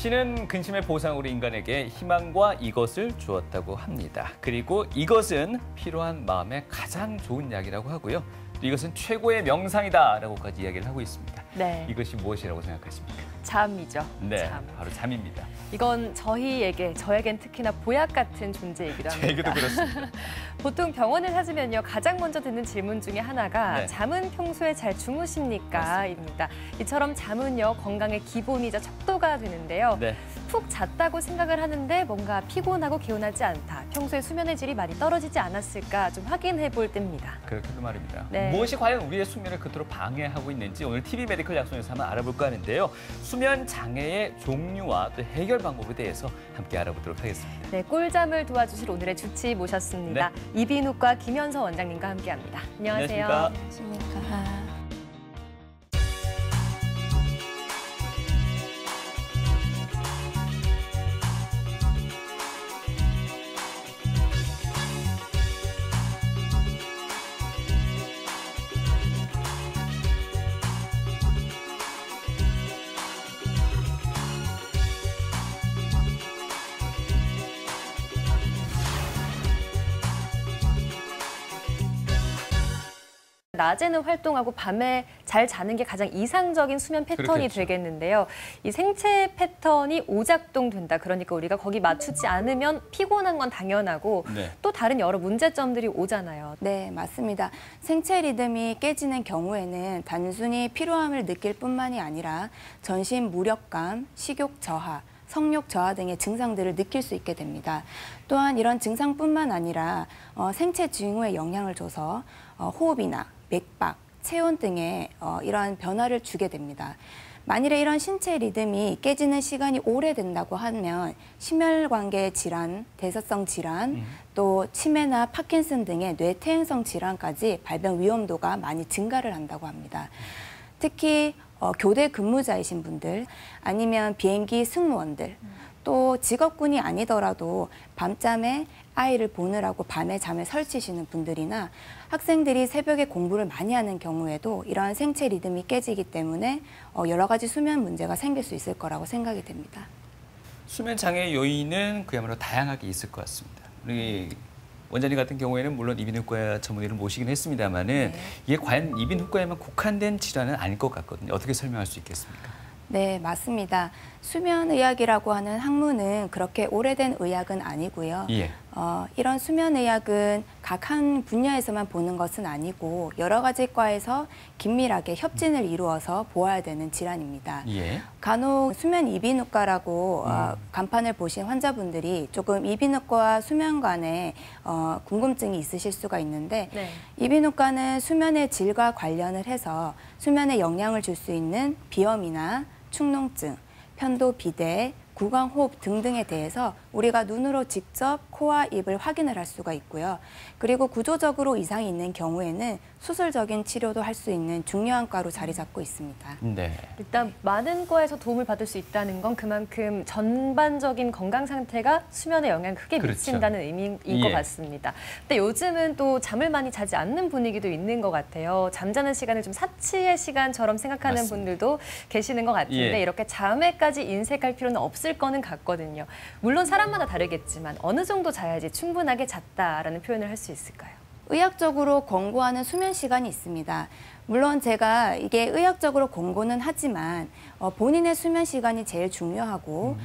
신은 근심의 보상으로 인간에게 희망과 이것을 주었다고 합니다. 그리고 이것은 필요한 마음에 가장 좋은 약이라고 하고요. 또 이것은 최고의 명상이다라고까지 이야기를 하고 있습니다. 네. 이것이 무엇이라고 생각하십니까? 잠이죠. 네, 잠. 바로 잠입니다. 이건 저에겐 특히나 보약 같은 존재이기도 합니다. 저에게도 그렇습니다. 보통 병원을 찾으면요, 가장 먼저 듣는 질문 중에 하나가 네. 잠은 평소에 잘 주무십니까? 입니다. 이처럼 잠은요, 건강의 기본이자 척도가 되는데요. 네. 푹 잤다고 생각을 하는데 뭔가 피곤하고 개운하지 않다. 평소에 수면의 질이 많이 떨어지지 않았을까 좀 확인해 볼 때입니다. 그렇게도 말입니다. 네. 무엇이 과연 우리의 수면을 그토록 방해하고 있는지 오늘 TV 메디컬 약속에서 한번 알아볼까 하는데요. 수면 장애의 종류와 또 해결 방법에 대해서 함께 알아보도록 하겠습니다. 네, 꿀잠을 도와주실 오늘의 주치 모셨습니다. 네. 이비인후과 김현서 원장님과 함께합니다. 안녕하세요. 안녕하십니까? 낮에는 활동하고 밤에 잘 자는 게 가장 이상적인 수면 패턴이 그렇겠죠. 되겠는데요. 이 생체 패턴이 오작동된다. 그러니까 우리가 거기 맞추지 않으면 피곤한 건 당연하고 네. 또 다른 여러 문제점들이 오잖아요. 네, 맞습니다. 생체 리듬이 깨지는 경우에는 단순히 피로함을 느낄 뿐만이 아니라 전신 무력감, 식욕 저하, 성욕 저하 등의 증상들을 느낄 수 있게 됩니다. 또한 이런 증상뿐만 아니라 생체 징후에 영향을 줘서 호흡이나 맥박, 체온 등의 이러한 변화를 주게 됩니다. 만일에 이런 신체 리듬이 깨지는 시간이 오래된다고 하면 심혈관계 질환, 대사성 질환, 또 치매나 파킨슨 등의 뇌퇴행성 질환까지 발병 위험도가 많이 증가를 한다고 합니다. 특히 교대 근무자이신 분들, 아니면 비행기 승무원들, 또 직업군이 아니더라도 밤잠에 아이를 보느라고 밤에 잠을 설치시는 분들이나 학생들이 새벽에 공부를 많이 하는 경우에도 이러한 생체 리듬이 깨지기 때문에 여러 가지 수면 문제가 생길 수 있을 거라고 생각이 됩니다. 수면 장애 요인은 그야말로 다양하게 있을 것 같습니다. 우리 원장님 같은 경우에는 물론 이비인후과 전문의를 모시긴 했습니다만은 이게 과연 이비인후과에만 국한된 질환은 아닐 것 같거든요. 어떻게 설명할 수 있겠습니까? 네, 맞습니다. 수면의학이라고 하는 학문은 그렇게 오래된 의학은 아니고요. 예. 이런 수면의학은 각 한 분야에서만 보는 것은 아니고 여러 가지 과에서 긴밀하게 협진을 이루어서 보아야 되는 질환입니다. 예. 간혹 수면 이비인후과라고 간판을 보신 환자분들이 조금 이비인후과와 수면 간에 궁금증이 있으실 수가 있는데 네. 이비인후과는 수면의 질과 관련을 해서 수면에 영향을 줄 수 있는 비염이나 축농증, 편도 비대, 구강호흡 등등에 대해서 우리가 눈으로 직접 코와 입을 확인을 할 수가 있고요. 그리고 구조적으로 이상이 있는 경우에는 수술적인 치료도 할 수 있는 중요한 과로 자리 잡고 있습니다. 네. 일단 많은 과에서 도움을 받을 수 있다는 건 그만큼 전반적인 건강 상태가 수면에 영향을 크게 그렇죠. 미친다는 의미인 것 같습니다. 근데 요즘은 또 잠을 많이 자지 않는 분위기도 있는 것 같아요. 잠자는 시간을 좀 사치의 시간처럼 생각하는 맞습니다. 분들도 계시는 것 같은데 예. 이렇게 잠에까지 인색할 필요는 없을 거는 같거든요. 물론 사람마다 다르겠지만 어느 정도 자야지 충분하게 잤다라는 표현을 할 수 있을까요? 의학적으로 권고하는 수면 시간이 있습니다. 물론 제가 이게 의학적으로 권고는 하지만 본인의 수면 시간이 제일 중요하고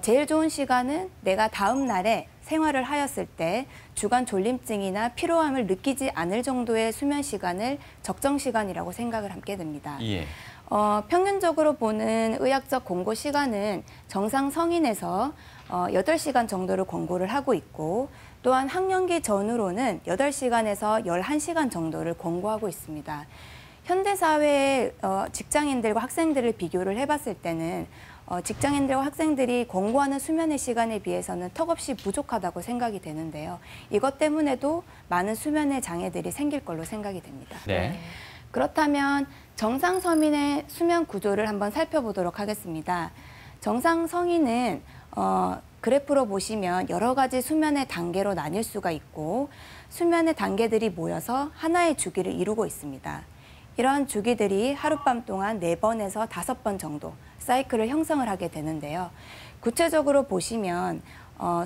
제일 좋은 시간은 내가 다음 날에 생활을 하였을 때 주간 졸림증이나 피로함을 느끼지 않을 정도의 수면 시간을 적정 시간이라고 생각을 하게 됩니다. 예. 평균적으로 보는 의학적 권고 시간은 정상 성인에서 8시간 정도를 권고를 하고 있고 또한 학령기 전후로는 8시간에서 11시간 정도를 권고하고 있습니다. 현대사회의 직장인들과 학생들을 비교를 해봤을 때는 직장인들과 학생들이 권고하는 수면의 시간에 비해서는 턱없이 부족하다고 생각이 되는데요. 이것 때문에도 많은 수면의 장애들이 생길 걸로 생각이 됩니다. 네. 그렇다면 정상 서민의 수면 구조를 한번 살펴보도록 하겠습니다. 정상 성인은 그래프로 보시면 여러 가지 수면의 단계로 나뉠 수가 있고 수면의 단계들이 모여서 하나의 주기를 이루고 있습니다. 이러한 주기들이 하룻밤 동안 4번에서 5번 정도 사이클을 형성을 하게 되는데요. 구체적으로 보시면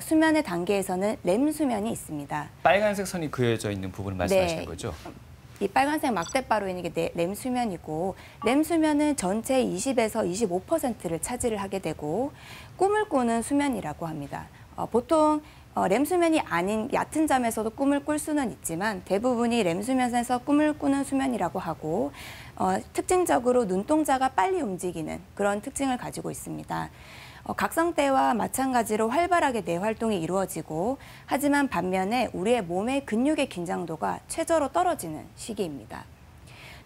수면의 단계에서는 렘 수면이 있습니다. 빨간색 선이 그어져 있는 부분을 말씀하시는 네. 거죠? 이 빨간색 막대바로 있는 게 렘 수면이고, 렘 수면은 전체 20에서 25%를 차지를 하게 되고 꿈을 꾸는 수면이라고 합니다. 보통 렘 수면이 아닌 얕은 잠에서도 꿈을 꿀 수는 있지만 대부분이 렘 수면에서 꿈을 꾸는 수면이라고 하고, 특징적으로 눈동자가 빨리 움직이는 그런 특징을 가지고 있습니다. 각성 때와 마찬가지로 활발하게 뇌 활동이 이루어지고, 하지만 반면에 우리의 몸의 근육의 긴장도가 최저로 떨어지는 시기입니다.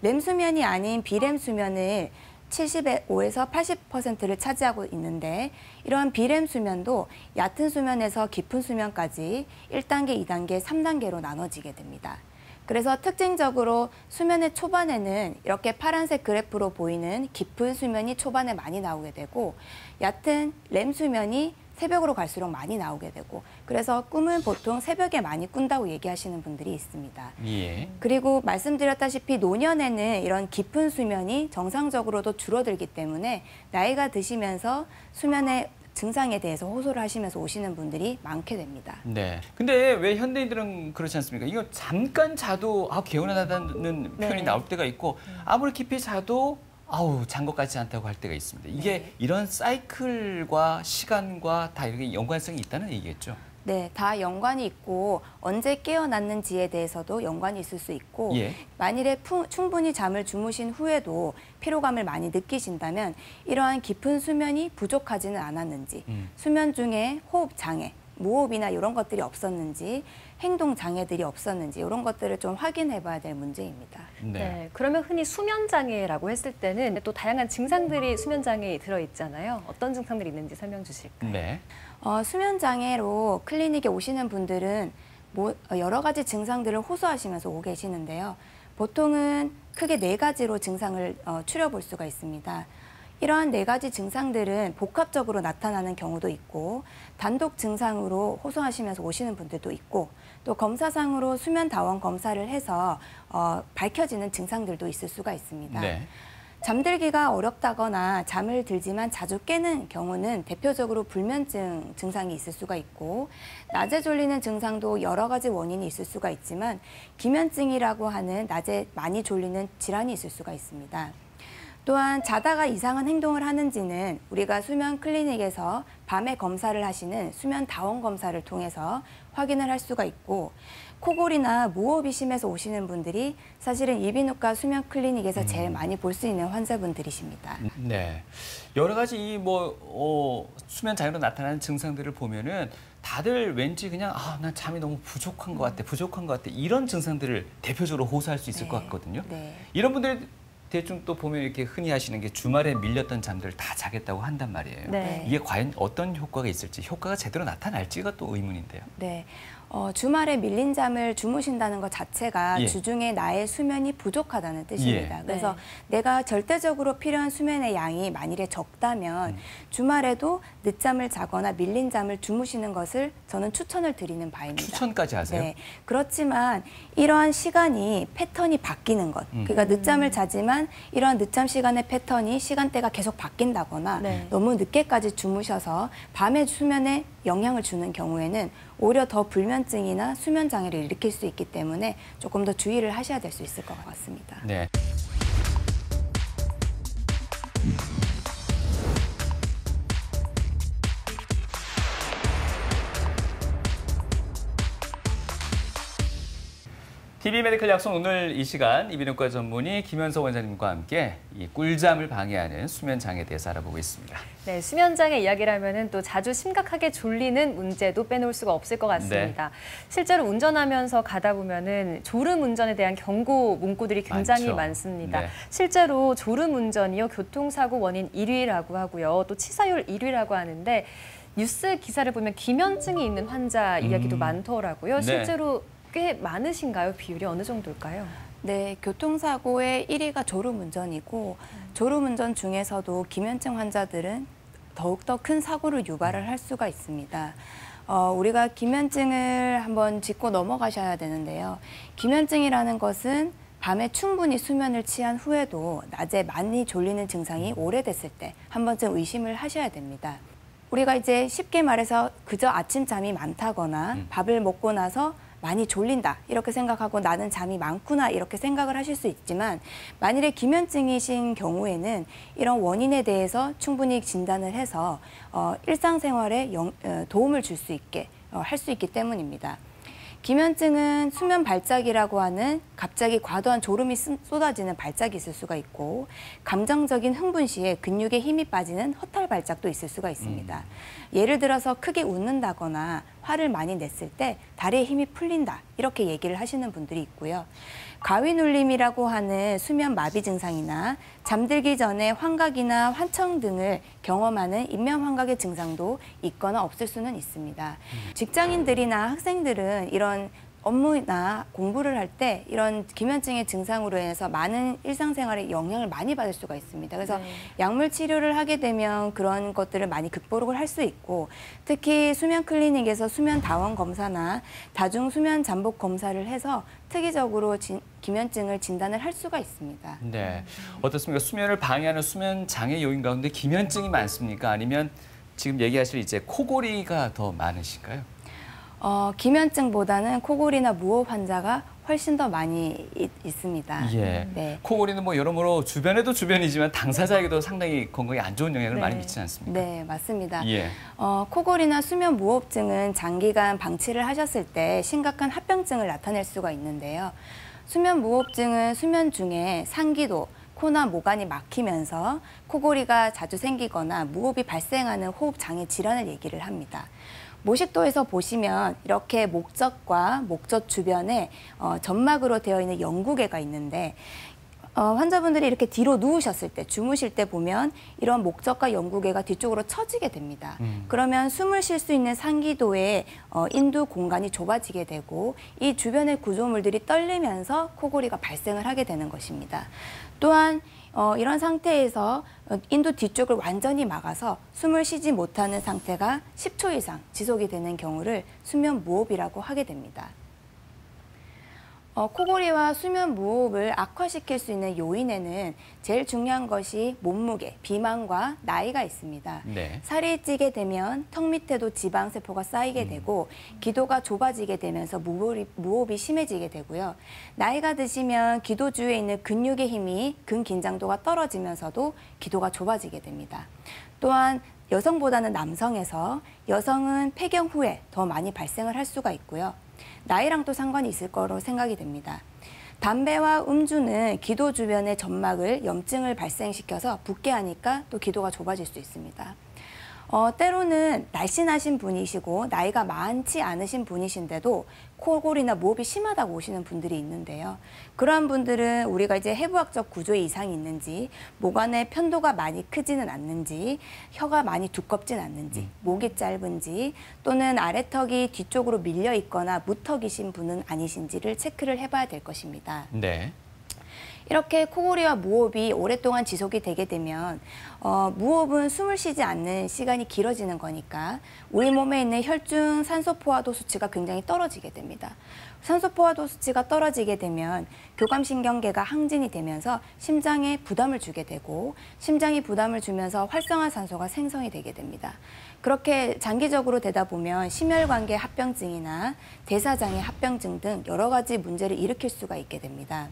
렘 수면이 아닌 비렘 수면을 75에서 80%를 차지하고 있는데, 이러한 비렘 수면도 얕은 수면에서 깊은 수면까지 1단계, 2단계, 3단계로 나눠지게 됩니다. 그래서 특징적으로 수면의 초반에는 이렇게 파란색 그래프로 보이는 깊은 수면이 초반에 많이 나오게 되고, 얕은 렘 수면이 새벽으로 갈수록 많이 나오게 되고, 그래서 꿈은 보통 새벽에 많이 꾼다고 얘기하시는 분들이 있습니다. 예. 그리고 말씀드렸다시피 노년에는 이런 깊은 수면이 정상적으로도 줄어들기 때문에 나이가 드시면서 수면의 증상에 대해서 호소를 하시면서 오시는 분들이 많게 됩니다. 네. 근데 왜 현대인들은 그렇지 않습니까? 이거 잠깐 자도 개운하다는 표현이 나올 때가 있고, 아무리 깊이 자도 잔 것 같지 않다고 할 때가 있습니다. 이게 이런 사이클과 시간과 다 이렇게 연관성이 있다는 얘기겠죠? 네, 다 연관이 있고 언제 깨어났는지에 대해서도 연관이 있을 수 있고, 만일에 충분히 잠을 주무신 후에도 피로감을 많이 느끼신다면 이러한 깊은 수면이 부족하지는 않았는지, 수면 중에 호흡 장애, 무호흡이나 이런 것들이 없었는지, 행동 장애들이 없었는지 이런 것들을 좀 확인해 봐야 될 문제입니다. 네. 그러면 흔히 수면 장애라고 했을 때는 또 다양한 증상들이 수면 장애에 들어 있잖아요. 어떤 증상들이 있는지 설명 주실까요? 네. 수면 장애로 클리닉에 오시는 분들은 여러 가지 증상들을 호소하시면서 오고 계시는데요. 보통은 크게 4가지로 증상을 추려볼 수가 있습니다. 이러한 4가지 증상들은 복합적으로 나타나는 경우도 있고, 단독 증상으로 호소하시면서 오시는 분들도 있고, 또 검사상으로 수면 다원 검사를 해서 밝혀지는 증상들도 있을 수가 있습니다. 네. 잠들기가 어렵다거나 잠을 들지만 자주 깨는 경우는 대표적으로 불면증 증상이 있을 수가 있고, 낮에 졸리는 증상도 여러 가지 원인이 있을 수가 있지만 기면증이라고 하는 낮에 많이 졸리는 질환이 있을 수가 있습니다. 또한 자다가 이상한 행동을 하는지는 우리가 수면 클리닉에서 밤에 검사를 하시는 수면 다원 검사를 통해서 확인을 할 수가 있고, 코골이나 무호흡이 심해서 오시는 분들이 사실은 이비인후과 수면 클리닉에서 제일 많이 볼 수 있는 환자분들이십니다. 네, 여러 가지 수면 장애로 나타나는 증상들을 보면은 다들 왠지 그냥 난 잠이 너무 부족한 것 같아, 이런 증상들을 대표적으로 호소할 수 있을 것 같거든요. 이런 분들 대충 또 보면 이렇게 흔히 하시는 게 주말에 밀렸던 잠들을 다 자겠다고 한단 말이에요. 이게 과연 어떤 효과가 있을지, 효과가 제대로 나타날지가 또 의문인데요. 네. 주말에 밀린 잠을 주무신다는 것 자체가 주중에 나의 수면이 부족하다는 뜻입니다. 그래서 내가 절대적으로 필요한 수면의 양이 만일에 적다면 주말에도 늦잠을 자거나 밀린 잠을 주무시는 것을 저는 추천을 드리는 바입니다. 추천까지 하세요? 네. 그렇지만 이러한 시간이 패턴이 바뀌는 것, 그러니까 늦잠을 자지만 이러한 늦잠 시간의 패턴이 시간대가 계속 바뀐다거나 너무 늦게까지 주무셔서 밤에 수면에 영향을 주는 경우에는 오히려 더 불면증이나 수면 장애를 일으킬 수 있기 때문에 조금 더 주의를 하셔야 될 수 있을 것 같습니다. 네. TV 메디컬 약속 오늘 이 시간 이비인후과 전문의 김현석 원장님과 함께 이 꿀잠을 방해하는 수면 장애에 대해서 알아보고 있습니다. 네, 수면 장애 이야기를 하면은 또 자주 심각하게 졸리는 문제도 빼놓을 수가 없을 것 같습니다. 실제로 운전하면서 가다 보면은 졸음 운전에 대한 경고 문구들이 굉장히 많습니다. 실제로 졸음 운전이요 교통사고 원인 1위라고 하고요, 또 치사율 1위라고 하는데 뉴스 기사를 보면 기면증이 있는 환자 이야기도 많더라고요. 실제로 꽤 많으신가요? 비율이 어느 정도일까요? 네, 교통사고의 1위가 졸음운전이고, 졸음운전 중에서도 기면증 환자들은 더욱더 큰 사고를 유발을 할 수가 있습니다. 우리가 기면증을 한번 짚고 넘어가셔야 되는데요. 기면증이라는 것은 밤에 충분히 수면을 취한 후에도 낮에 많이 졸리는 증상이 오래됐을 때 한 번쯤 의심을 하셔야 됩니다. 우리가 이제 쉽게 말해서 그저 아침잠이 많다거나 밥을 먹고 나서 많이 졸린다 이렇게 생각하고 나는 잠이 많구나 이렇게 생각을 하실 수 있지만 만일에 기면증이신 경우에는 이런 원인에 대해서 충분히 진단을 해서 일상생활에 도움을 줄 수 있게 할 수 있기 때문입니다. 기면증은 수면 발작이라고 하는 갑자기 과도한 졸음이 쏟아지는 발작이 있을 수가 있고 감정적인 흥분 시에 근육에 힘이 빠지는 허탈 발작도 있을 수가 있습니다. 예를 들어서 크게 웃는다거나 화를 많이 냈을 때 다리에 힘이 풀린다 이렇게 얘기를 하시는 분들이 있고요. 가위눌림이라고 하는 수면 마비 증상이나 잠들기 전에 환각이나 환청 등을 경험하는 인면 환각의 증상도 있거나 없을 수는 있습니다. 직장인들이나 학생들은 이런 업무나 공부를 할 때 이런 기면증의 증상으로 인해서 많은 일상생활에 영향을 많이 받을 수가 있습니다. 그래서 약물 치료를 하게 되면 그런 것들을 많이 극복을 할 수 있고 특히 수면 클리닉에서 수면 다원 검사나 다중 수면 잠복 검사를 해서 특이적으로 기면증을 진단을 할 수가 있습니다. 네, 어떻습니까? 수면을 방해하는 수면 장애 요인 가운데 기면증이 많습니까? 아니면 지금 얘기하실 이제 코골이가 더 많으신가요? 기면증보다는 코골이나 무호흡 환자가 훨씬 더 많이 있습니다. 예. 네. 코골이는 뭐 여러모로 주변에도 주변이지만 당사자에게도 상당히 건강에 안 좋은 영향을 네. 많이 미치지 않습니까? 네, 맞습니다. 예. 코골이나 수면 무호흡증은 장기간 방치를 하셨을 때 심각한 합병증을 나타낼 수가 있는데요. 수면 무호흡증은 수면 중에 상기도, 코나 모관이 막히면서 코골이가 자주 생기거나 무호흡이 발생하는 호흡 장애 질환을 얘기를 합니다. 모식도에서 보시면 이렇게 목젖과 목젖 주변에 점막으로 되어 있는 영구개가 있는데 환자분들이 이렇게 뒤로 누우셨을 때, 주무실 때 보면 이런 목젖과 영구개가 뒤쪽으로 처지게 됩니다. 그러면 숨을 쉴 수 있는 상기도의 인두 공간이 좁아지게 되고 이 주변의 구조물들이 떨리면서 코골이가 발생을 하게 되는 것입니다. 또한 이런 상태에서 인두 뒤쪽을 완전히 막아서 숨을 쉬지 못하는 상태가 10초 이상 지속이 되는 경우를 수면 무호흡이라고 하게 됩니다. 코골이와 수면 무호흡을 악화시킬 수 있는 요인에는 제일 중요한 것이 몸무게, 비만과 나이가 있습니다. 네. 살이 찌게 되면 턱 밑에도 지방세포가 쌓이게 되고 기도가 좁아지게 되면서 무호흡이 심해지게 되고요. 나이가 드시면 기도 주위에 있는 근육의 힘이 근긴장도가 떨어지면서도 기도가 좁아지게 됩니다. 또한 여성보다는 남성에서 여성은 폐경 후에 더 많이 발생을 할 수가 있고요. 나이랑 또 상관이 있을 거로 생각이 됩니다. 담배와 음주는 기도 주변의 점막을 염증을 발생시켜서 붓게 하니까 또 기도가 좁아질 수 있습니다. 때로는 날씬하신 분이시고 나이가 많지 않으신 분이신데도 코골이나 무호흡이 심하다고 오시는 분들이 있는데요. 그러한 분들은 우리가 이제 해부학적 구조에 이상이 있는지, 모관의 편도가 많이 크지는 않는지, 혀가 많이 두껍진 않는지, 목이 짧은지, 또는 아래턱이 뒤쪽으로 밀려 있거나 무턱이신 분은 아니신지를 체크를 해봐야 될 것입니다. 네. 이렇게 코골이와 무호흡이 오랫동안 지속이 되게 되면 무호흡은 숨을 쉬지 않는 시간이 길어지는 거니까 우리 몸에 있는 혈중 산소 포화도 수치가 굉장히 떨어지게 됩니다. 산소 포화도 수치가 떨어지게 되면 교감신경계가 항진이 되면서 심장에 부담을 주게 되고 심장이 부담을 주면서 활성화산소가 생성이 되게 됩니다. 그렇게 장기적으로 되다 보면 심혈관계 합병증이나 대사장애 합병증 등 여러 가지 문제를 일으킬 수가 있게 됩니다.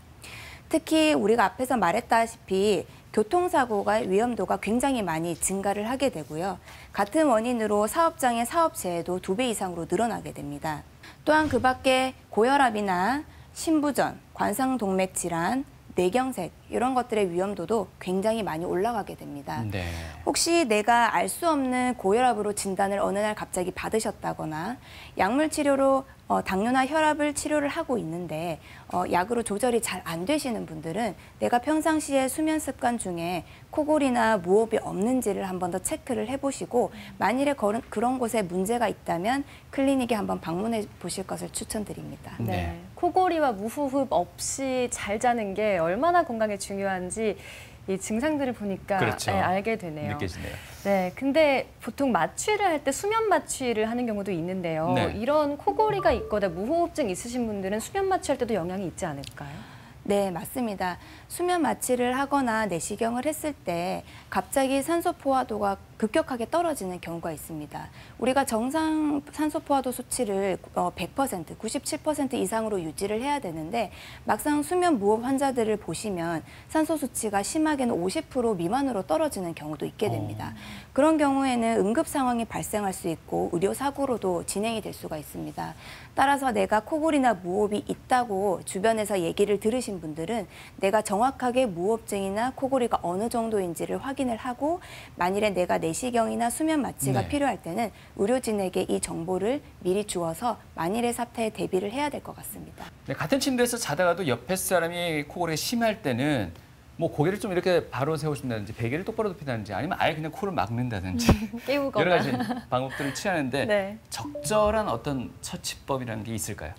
특히 우리가 앞에서 말했다시피 교통사고가 위험도가 굉장히 많이 증가를 하게 되고요. 같은 원인으로 사업장의 사업재해도 2배 이상으로 늘어나게 됩니다. 또한 그 밖에 고혈압이나 신부전, 관상동맥 질환, 뇌경색 이런 것들의 위험도도 굉장히 많이 올라가게 됩니다. 네. 혹시 내가 알 수 없는 고혈압으로 진단을 어느 날 갑자기 받으셨다거나 약물 치료로 당뇨나 혈압을 치료를 하고 있는데 약으로 조절이 잘 안 되시는 분들은 내가 평상시에 수면 습관 중에 코골이나 무호흡이 없는지를 한 번 더 체크를 해보시고 만일에 그런 곳에 문제가 있다면 클리닉에 한번 방문해 보실 것을 추천드립니다. 네. 네. 코골이와 무호흡 없이 잘 자는 게 얼마나 건강에 중요한지 이 증상들을 보니까 그렇죠. 네, 알게 되네요. 느껴지네요. 네, 근데 보통 마취를 할 때 수면 마취를 하는 경우도 있는데요. 네. 이런 코골이가 있거나 무호흡증 있으신 분들은 수면 마취할 때도 영향이 있지 않을까요? 네, 맞습니다. 수면 마취를 하거나 내시경을 했을 때 갑자기 산소 포화도가 급격하게 떨어지는 경우가 있습니다. 우리가 정상 산소 포화도 수치를 100%, 97% 이상으로 유지를 해야 되는데 막상 수면 무호흡 환자들을 보시면 산소 수치가 심하게는 50% 미만으로 떨어지는 경우도 있게 됩니다. 그런 경우에는 응급 상황이 발생할 수 있고 의료 사고로도 진행이 될 수가 있습니다. 따라서 내가 코골이나 무호흡이 있다고 주변에서 얘기를 들으신 분들은 내가 정확하게 무호흡증이나 코골이가 어느 정도인지를 확인을 하고 만일에 내가 내시경이나 수면 마취가 네. 필요할 때는 의료진에게 이 정보를 미리 주어서 만일의 사태에 대비를 해야 될 것 같습니다. 네, 같은 침대에서 자다가도 옆에 사람이 코골이가 심할 때는 뭐 고개를 좀 이렇게 바로 세우신다든지 베개를 똑바로 눕힌다든지 아니면 아예 그냥 코를 막는다든지 깨우거나. 여러 가지 방법들을 취하는데 네. 적절한 어떤 처치법이라는 게 있을까요?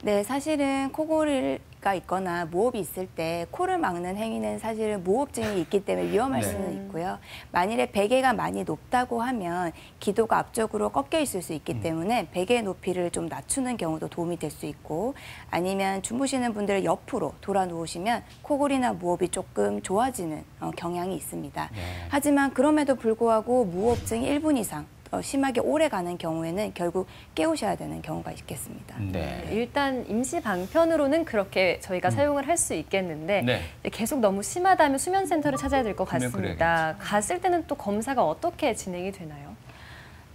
네, 사실은 코골이가 있거나 무호흡이 있을 때 코를 막는 행위는 사실은 무호흡증이 있기 때문에 위험할 네. 수는 있고요. 만일에 베개가 많이 높다고 하면 기도가 앞쪽으로 꺾여 있을 수 있기 때문에 베개 높이를 좀 낮추는 경우도 도움이 될 수 있고 아니면 주무시는 분들 옆으로 돌아 누우시면 코골이나 무호흡이 조금 좋아지는 경향이 있습니다. 네. 하지만 그럼에도 불구하고 무호흡증이 1분 이상 심하게 오래 가는 경우에는 결국 깨우셔야 되는 경우가 있겠습니다. 네. 일단 임시 방편으로는 그렇게 저희가 사용을 할 수 있겠는데 네. 계속 너무 심하다면 수면센터를 찾아야 될 것 분명 같습니다. 갔을 때는 또 검사가 어떻게 진행이 되나요?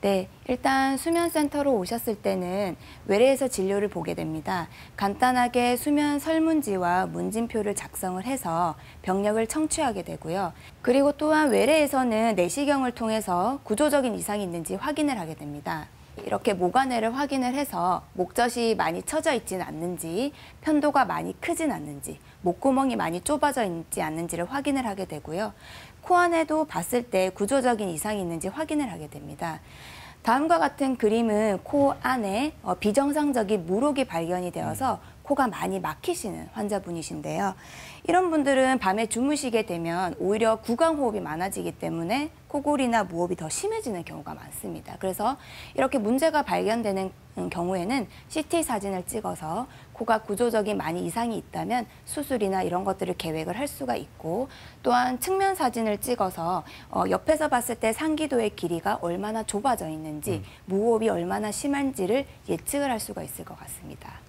네, 일단 수면센터로 오셨을 때는 외래에서 진료를 보게 됩니다. 간단하게 수면 설문지와 문진표를 작성을 해서 병력을 청취하게 되고요. 그리고 또한 외래에서는 내시경을 통해서 구조적인 이상이 있는지 확인을 하게 됩니다. 이렇게 모관외를 확인을 해서 목젖이 많이 처져 있지는 않는지, 편도가 많이 크진 않는지, 목구멍이 많이 좁아져 있지 않는지를 확인을 하게 되고요. 코 안에도 봤을 때 구조적인 이상이 있는지 확인을 하게 됩니다. 다음과 같은 그림은 코 안에 비정상적인 물혹이 발견이 되어서 코가 많이 막히시는 환자분이신데요. 이런 분들은 밤에 주무시게 되면 오히려 구강호흡이 많아지기 때문에 코골이나 무호흡이 더 심해지는 경우가 많습니다. 그래서 이렇게 문제가 발견되는 경우에는 CT 사진을 찍어서 코가 구조적인 많이 이상이 있다면 수술이나 이런 것들을 계획을 할 수가 있고 또한 측면 사진을 찍어서 옆에서 봤을 때 상기도의 길이가 얼마나 좁아져 있는지 무호흡이 얼마나 심한지를 예측을 할 수가 있을 것 같습니다.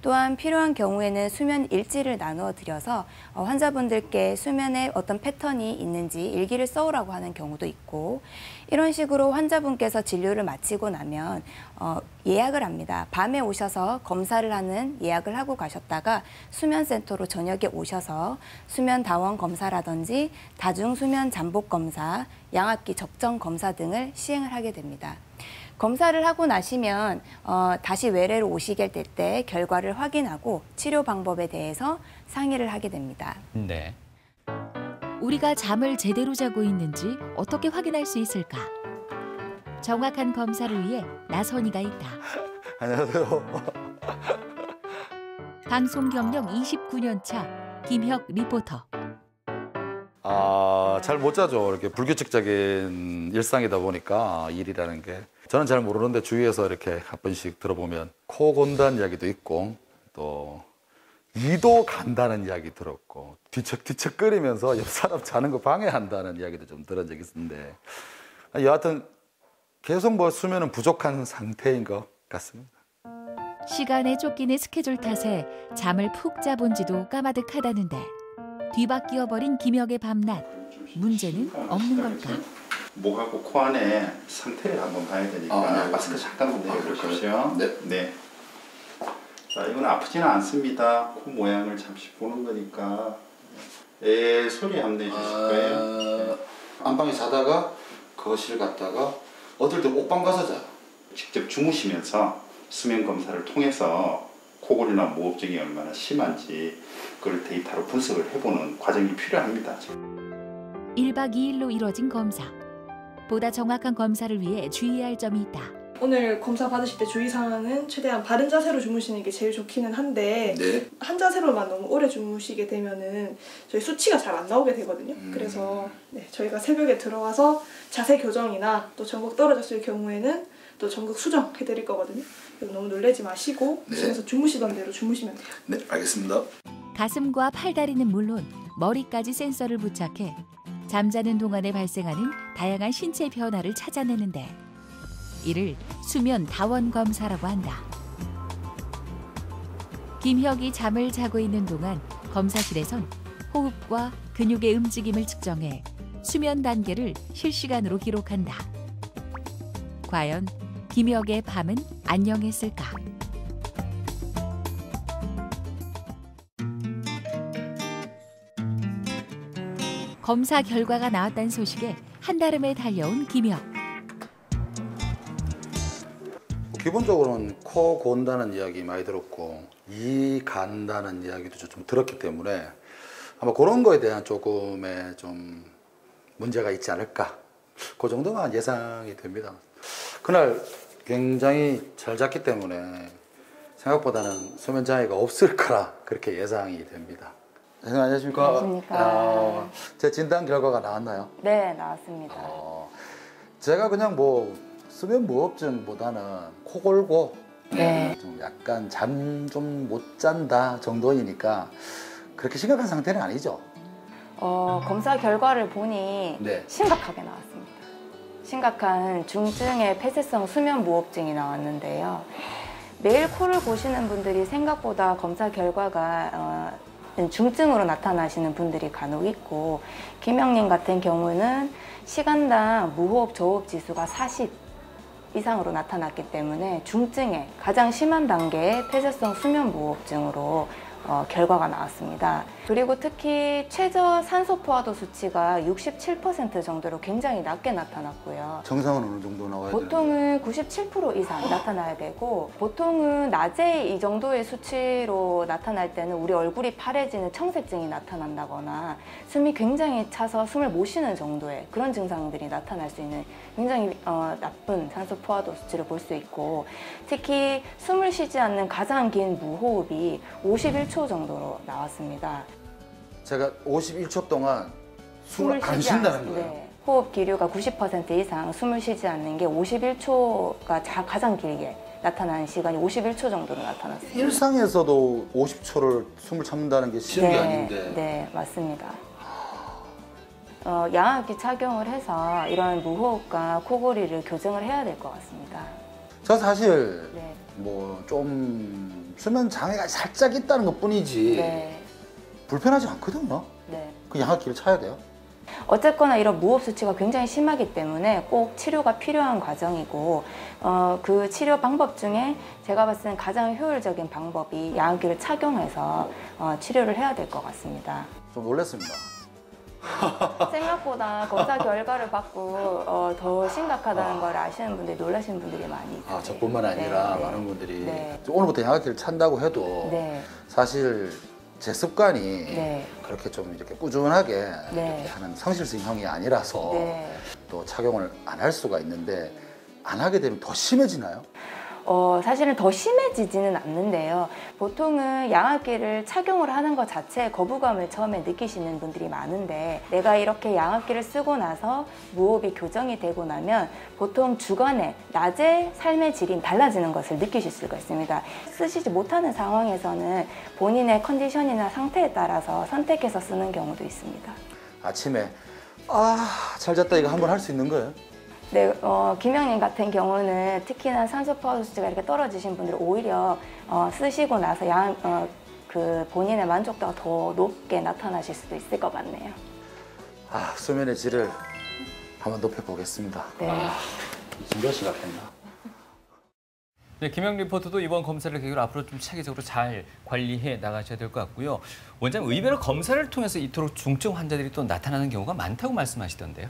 또한 필요한 경우에는 수면 일지를 나누어 드려서 환자분들께 수면에 어떤 패턴이 있는지 일기를 써오라고 하는 경우도 있고 이런 식으로 환자분께서 진료를 마치고 나면 예약을 합니다. 밤에 오셔서 검사를 하는 예약을 하고 가셨다가 수면센터로 저녁에 오셔서 수면 다원 검사라든지 다중 수면 잠복 검사, 양압기 적정 검사 등을 시행을 하게 됩니다. 검사를 하고 나시면 다시 외래로 오시게 될 때 결과를 확인하고 치료 방법에 대해서 상의를 하게 됩니다. 네. 우리가 잠을 제대로 자고 있는지 어떻게 확인할 수 있을까? 정확한 검사를 위해 나선이가 있다. 안녕하세요. 방송 경력 29년 차 김혁 리포터. 잘 못 자죠. 이렇게 불규칙적인 일상이다 보니까 일이라는 게. 저는 잘 모르는데 주위에서 이렇게 한 번씩 들어보면 코 곤다는 이야기도 있고 또 이도 간다는 이야기 들었고 뒤척뒤척거리면서 옆 사람 자는 거 방해한다는 이야기도 좀 들은 적이 있는데 여하튼 계속 뭐 수면은 부족한 상태인 것 같습니다. 시간에 쫓기는 스케줄 탓에 잠을 푹 자본 지도 까마득하다는데 뒤바뀌어 버린 김혁의 밤낮. 문제는 없는 걸까? 목하고 코 안에 상태를 한번 봐야 되니까 마스크 잠깐만 내려보십시오. 네. 자, 이건 아프지는 않습니다. 코 모양을 잠시 보는 거니까. 소리 한번 내주실 거예요? 안방에 자다가 거실 갔다가 어떨 때 옷방 가서 자요. 직접 주무시면서 수면 검사를 통해서 코골이나 무호흡증이 얼마나 심한지 그걸 데이터로 분석을 해보는 과정이 필요합니다. 1박 2일로 이뤄진 검사. 보다 정확한 검사를 위해 주의해야 할 점이 있다. 오늘 검사 받으실 때 주의사항은 최대한 바른 자세로 주무시는 게 제일 좋기는 한데 네. 한 자세로만 너무 오래 주무시게 되면은 저희 수치가 잘 안 나오게 되거든요. 그래서 저희가 새벽에 들어와서 자세 교정이나 또 전극 떨어졌을 경우에는 또 전극 수정 해드릴 거거든요. 그래서 너무 놀라지 마시고 그래서 주무시던 대로 주무시면 돼요. 네, 알겠습니다. 가슴과 팔다리는 물론 머리까지 센서를 부착해 잠자는 동안에 발생하는 다양한 신체 변화를 찾아내는데 이를 수면 다원 검사라고 한다. 김혁이 잠을 자고 있는 동안 검사실에선 호흡과 근육의 움직임을 측정해 수면 단계를 실시간으로 기록한다. 과연 김혁의 밤은 안녕했을까? 검사 결과가 나왔다는 소식에 한달음에 달려온 김혁. 기본적으로는 코 곤다는 이야기 많이 들었고 이 간다는 이야기도 좀 들었기 때문에 아마 그런 거에 대한 조금의 좀 문제가 있지 않을까, 그 정도만 예상이 됩니다. 그날 굉장히 잘 잤기 때문에 생각보다는 수면 장애가 없을 거라 그렇게 예상이 됩니다. 선생님 안녕하십니까? 안녕하십니까? 제 진단 결과가 나왔나요? 네, 나왔습니다. 제가 그냥 뭐 수면 무호흡증보다는 코 골고 네. 좀 약간 잠 좀 못 잔다 정도이니까 그렇게 심각한 상태는 아니죠? 검사 결과를 보니 네. 심각하게 나왔습니다. 심각한 중증의 폐쇄성 수면 무호흡증이 나왔는데요. 매일 코를 고시는 분들이 생각보다 검사 결과가 중증으로 나타나시는 분들이 간혹 있고, 김영님 같은 경우는 시간당 무호흡 저호흡 지수가 40 이상으로 나타났기 때문에 중증의 가장 심한 단계의 폐쇄성 수면 무호흡증으로 결과가 나왔습니다. 그리고 특히 최저 산소 포화도 수치가 67% 정도로 굉장히 낮게 나타났고요. 정상은 어느 정도 나와야 되나요? 보통은 97% 이상 나타나야 되고, 보통은 낮에 이 정도의 수치로 나타날 때는 우리 얼굴이 파래지는 청색증이 나타난다거나 숨이 굉장히 차서 숨을 못 쉬는 정도의 그런 증상들이 나타날 수 있는 굉장히 나쁜 산소 포화도 수치를 볼 수 있고, 특히 숨을 쉬지 않는 가장 긴 무호흡이 51초 정도로 나왔습니다. 제가 51초 동안 숨을 안 쉰다는 거예요? 네. 호흡 기류가 90% 이상 숨을 쉬지 않는 게 51초가 가장 길게 나타나는 시간이 51초 정도로 나타났습니다. 일상에서도 50초를 숨을 참는다는 게 쉬운 게 아닌데. 네, 맞습니다. 양압기 착용을 해서 이런 무호흡과 코골이를 교정을 해야 될 것 같습니다. 저 사실 네. 뭐 좀 수면 장애가 살짝 있다는 것 뿐이지 네. 불편하지 않거든요. 네. 그 양압기를 차야 돼요. 어쨌거나 이런 무호흡 수치가 굉장히 심하기 때문에 꼭 치료가 필요한 과정이고, 그 치료 방법 중에 제가 봤을 때는 가장 효율적인 방법이 양압기를 착용해서 치료를 해야 될 것 같습니다. 좀 놀랐습니다. 생각보다 검사 결과를 받고 더 심각하다는 걸 아시는 분들이 놀라시는 분들이 많이 있어요. 저뿐만 아니라 네, 많은 분들이 네. 오늘부터 양압기를 찬다고 해도 네. 사실 제 습관이 네. 그렇게 좀 이렇게 꾸준하게 네. 이렇게 하는 성실성형이 아니라서 네. 또 착용을 안 할 수가 있는데, 안 하게 되면 더 심해지나요? 사실은 더 심해지지는 않는데요. 보통은 양압기를 착용을 하는 것 자체에 거부감을 처음에 느끼시는 분들이 많은데, 내가 이렇게 양압기를 쓰고 나서 무호흡이 교정이 되고 나면 보통 주간에 낮에 삶의 질이 달라지는 것을 느끼실 수가 있습니다. 쓰시지 못하는 상황에서는 본인의 컨디션이나 상태에 따라서 선택해서 쓰는 경우도 있습니다. 아침에 잘 잤다 이거 한번 할 수 있는 거예요? 네, 김영님 같은 경우는 특히나 산소 포화도 수치가 이렇게 떨어지신 분들은 오히려 쓰시고 나서 본인의 만족도가 더 높게 나타나실 수도 있을 것 같네요. 수면의 질을 한번 높여보겠습니다. 네. 진짜 심각했나? 네, 김영 리포터도 이번 검사를 계기로 앞으로 좀 체계적으로 잘 관리해 나가셔야 될 것 같고요. 원장님, 의외로 검사를 통해서 이토록 중증 환자들이 또 나타나는 경우가 많다고 말씀하시던데요.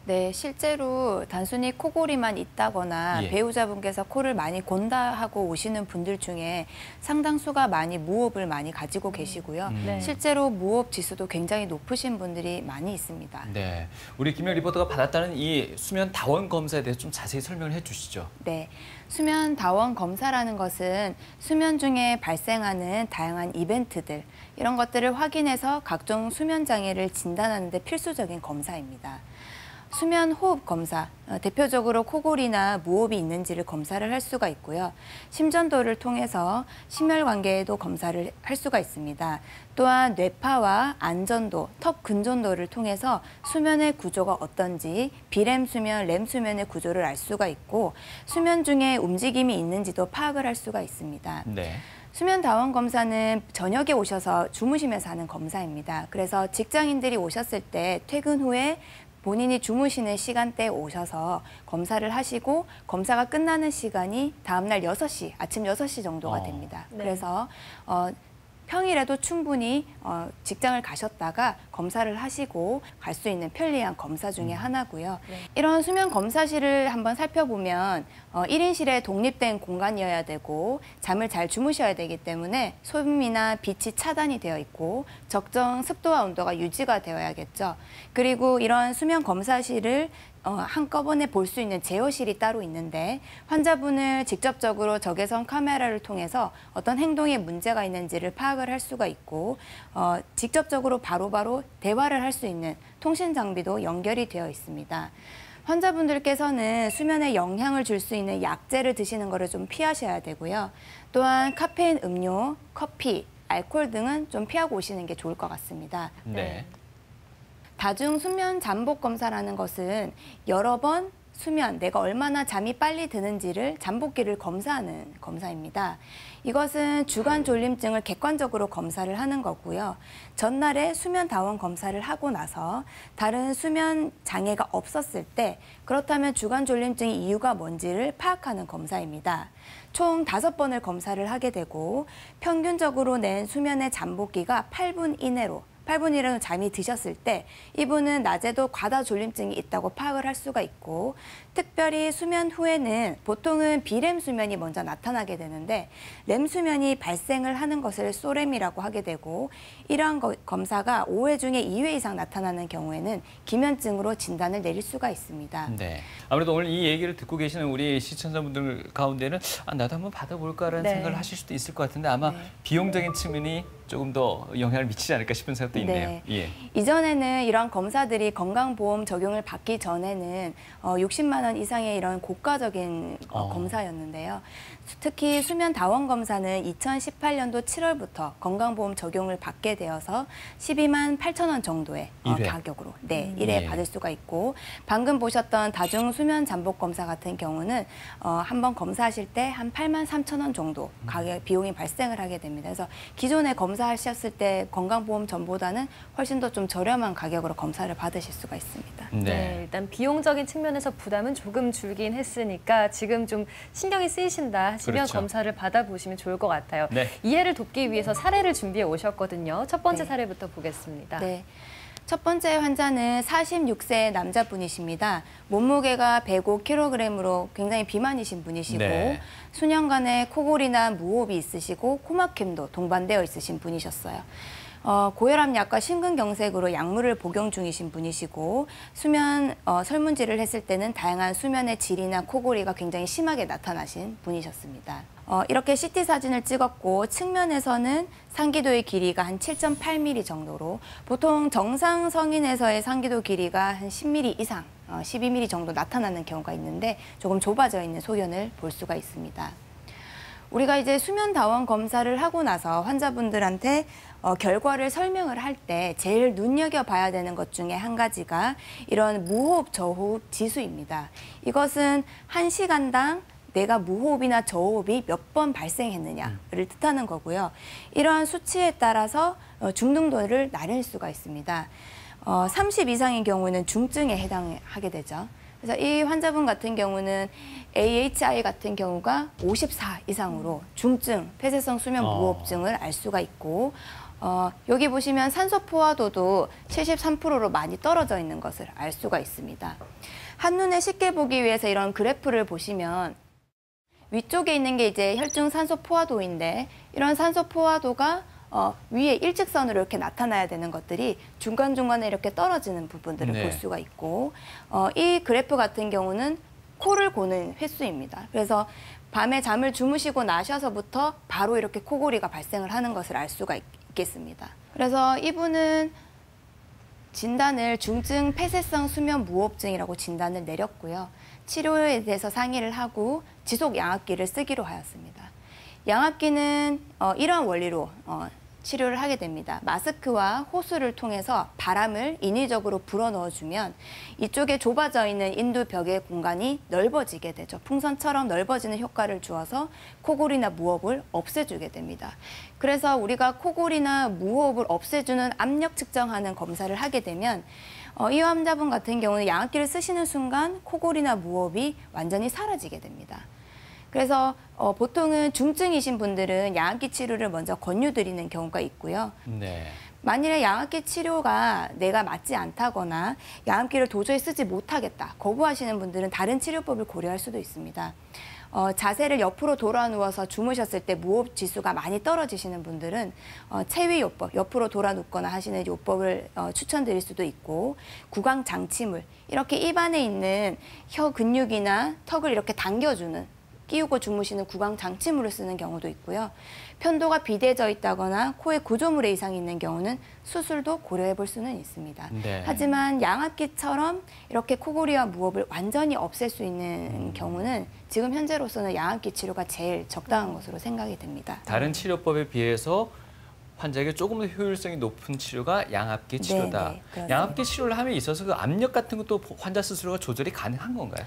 네, 실제로 단순히 코골이만 있다거나 예. 배우자분께서 코를 많이 곤다 하고 오시는 분들 중에 상당수가 많이 무호흡을 많이 가지고 계시고요. 네. 실제로 무호흡 지수도 굉장히 높으신 분들이 많이 있습니다. 네, 우리 김영 리포터가 받았다는 이 수면 다원 검사에 대해서 좀 자세히 설명을 해주시죠. 네, 수면 다원 검사라는 것은 수면 중에 발생하는 다양한 이벤트들, 이런 것들을 확인해서 각종 수면 장애를 진단하는 데 필수적인 검사입니다. 수면 호흡 검사, 대표적으로 코골이나 무호흡이 있는지를 검사를 할 수가 있고요. 심전도를 통해서 심혈관계에도 검사를 할 수가 있습니다. 또한 뇌파와 안전도, 턱 근전도를 통해서 수면의 구조가 어떤지 비렘 수면, 렘 수면의 구조를 알 수가 있고 수면 중에 움직임이 있는지도 파악을 할 수가 있습니다. 네. 수면 다원 검사는 저녁에 오셔서 주무시면서 하는 검사입니다. 그래서 직장인들이 오셨을 때 퇴근 후에 본인이 주무시는 시간대에 오셔서 검사를 하시고 검사가 끝나는 시간이 다음날 6시, 아침 6시 정도가 됩니다. 네. 그래서 평일에도 충분히 직장을 가셨다가 검사를 하시고 갈 수 있는 편리한 검사 중에 하나고요. 네. 이런 수면 검사실을 한번 살펴보면 1인실에 독립된 공간이어야 되고 잠을 잘 주무셔야 되기 때문에 소음이나 빛이 차단이 되어 있고 적정 습도와 온도가 유지가 되어야겠죠. 그리고 이런 수면 검사실을 한꺼번에 볼 수 있는 제어실이 따로 있는데 환자분을 직접적으로 적외선 카메라를 통해서 어떤 행동에 문제가 있는지를 파악을 할 수가 있고 직접적으로 바로바로 대화를 할 수 있는 통신 장비도 연결이 되어 있습니다. 환자분들께서는 수면에 영향을 줄 수 있는 약제를 드시는 것을 좀 피하셔야 되고요. 또한 카페인 음료, 커피, 알코올 등은 좀 피하고 오시는 게 좋을 것 같습니다. 네. 다중 수면 잠복 검사라는 것은 여러 번 수면, 내가 얼마나 잠이 빨리 드는지를 잠복기를 검사하는 검사입니다. 이것은 주간 졸림증을 객관적으로 검사를 하는 거고요. 전날에 수면 다원 검사를 하고 나서 다른 수면 장애가 없었을 때 그렇다면 주간 졸림증의 이유가 뭔지를 파악하는 검사입니다. 총 5번을 검사를 하게 되고 평균적으로 낸 수면의 잠복기가 8분 이내로 8분 이내로 잠이 드셨을 때 이분은 낮에도 과다 졸림증이 있다고 파악을 할 수가 있고 특별히 수면 후에는 보통은 비렘 수면이 먼저 나타나게 되는데 렘 수면이 발생을 하는 것을 소렘이라고 하게 되고 이러한 검사가 5회 중에 2회 이상 나타나는 경우에는 기면증으로 진단을 내릴 수가 있습니다. 네. 아무래도 오늘 이 얘기를 듣고 계시는 우리 시청자분들 가운데는 나도 한번 받아볼까라는 네. 생각을 하실 수도 있을 것 같은데 아마 비용적인 측면이 조금 더 영향을 미치지 않을까 싶은 생각도 있네요. 네. 예. 이전에는 이러한 검사들이 건강보험 적용을 받기 전에는 60만 원 이상의 이런 고가적인 검사였는데요. 특히 수면 다원 검사는 2018년도 7월부터 건강보험 적용을 받게 되어서 12만 8천 원 정도의 가격으로 일회 받을 수가 있고 방금 보셨던 다중 수면 잠복 검사 같은 경우는 한번 검사하실 때 한 8만 3천 원 정도 가격 비용이 발생을 하게 됩니다. 그래서 기존에 검사하셨을 때 건강보험 전보다는 훨씬 더 좀 저렴한 가격으로 검사를 받으실 수가 있습니다. 네, 일단 비용적인 측면에서 부담은 조금 줄긴 했으니까 지금 좀 신경이 쓰이신다 하시면 그렇죠. 검사를 받아보시면 좋을 것 같아요. 네. 이해를 돕기 위해서 사례를 준비해 오셨거든요. 첫 번째 네. 사례부터 보겠습니다. 네. 첫 번째 환자는 46세 남자분이십니다. 몸무게가 105kg으로 굉장히 비만이신 분이시고 네. 수년간의 코골이나 무호흡이 있으시고 코막힘도 동반되어 있으신 분이셨어요. 고혈압 약과 심근경색으로 약물을 복용 중이신 분이시고 수면 설문지를 했을 때는 다양한 수면의 질이나 코골이가 굉장히 심하게 나타나신 분이셨습니다. 이렇게 CT 사진을 찍었고 측면에서는 상기도의 길이가 한 7.8mm 정도로 보통 정상 성인에서의 상기도 길이가 한 10mm 이상, 12mm 정도 나타나는 경우가 있는데 조금 좁아져 있는 소견을 볼 수가 있습니다. 우리가 이제 수면 다원 검사를 하고 나서 환자분들한테 결과를 설명을 할 때 제일 눈여겨봐야 되는 것 중에 한 가지가 이런 무호흡, 저호흡 지수입니다. 이것은 1시간당 내가 무호흡이나 저호흡이 몇 번 발생했느냐를 뜻하는 거고요. 이러한 수치에 따라서 중등도를 나눌 수가 있습니다. 30 이상인 경우는 중증에 해당하게 되죠. 그래서 이 환자분 같은 경우는 AHI 같은 경우가 54 이상으로 중증, 폐쇄성 수면 무호흡증을 알 수가 있고 여기 보시면 산소 포화도도 73%로 많이 떨어져 있는 것을 알 수가 있습니다. 한눈에 쉽게 보기 위해서 이런 그래프를 보시면 위쪽에 있는 게 이제 혈중 산소 포화도인데 이런 산소 포화도가 위에 일직선으로 이렇게 나타나야 되는 것들이 중간중간에 이렇게 떨어지는 부분들을 볼 수가 있고 이 그래프 같은 경우는 코를 고는 횟수입니다. 그래서 밤에 잠을 주무시고 나셔서부터 바로 이렇게 코골이가 발생을 하는 것을 알 수가 있겠습니다. 그래서 이분은 진단을 중증 폐쇄성 수면 무호흡증이라고 진단을 내렸고요. 치료에 대해서 상의를 하고 지속 양압기를 쓰기로 하였습니다. 양압기는 이러한 원리로 치료를 하게 됩니다. 마스크와 호수를 통해서 바람을 인위적으로 불어넣어주면 이쪽에 좁아져 있는 인두벽의 공간이 넓어지게 되죠. 풍선처럼 넓어지는 효과를 주어서 코골이나 무호흡을 없애주게 됩니다. 그래서 우리가 코골이나 무호흡을 없애주는 압력 측정하는 검사를 하게 되면 이 환자분 같은 경우는 양압기를 쓰시는 순간 코골이나 무호흡이 완전히 사라지게 됩니다. 그래서 보통은 중증이신 분들은 양압기 치료를 먼저 권유드리는 경우가 있고요. 네. 만일에 양압기 치료가 내가 맞지 않다거나 양압기를 도저히 쓰지 못하겠다, 거부하시는 분들은 다른 치료법을 고려할 수도 있습니다. 자세를 옆으로 돌아 누워서 주무셨을 때 무호흡 지수가 많이 떨어지시는 분들은 체위요법, 옆으로 돌아 눕거나 하시는 요법을 추천드릴 수도 있고, 구강 장치물, 이렇게 입안에 있는 혀 근육이나 턱을 이렇게 당겨주는, 끼우고 주무시는 구강 장치물을 쓰는 경우도 있고요. 편도가 비대져 있다거나 코에 구조물의 이상이 있는 경우는 수술도 고려해 볼 수는 있습니다. 네. 하지만 양압기처럼 이렇게 코골이와 무호흡을 완전히 없앨 수 있는 경우는 지금 현재로서는 양압기 치료가 제일 적당한 것으로 생각이 됩니다. 다른 치료법에 비해서 환자에게 조금 더 효율성이 높은 치료가 양압기 치료다. 네, 양압기 치료를 함에 있어서 그 압력 같은 것도 환자 스스로가 조절이 가능한 건가요?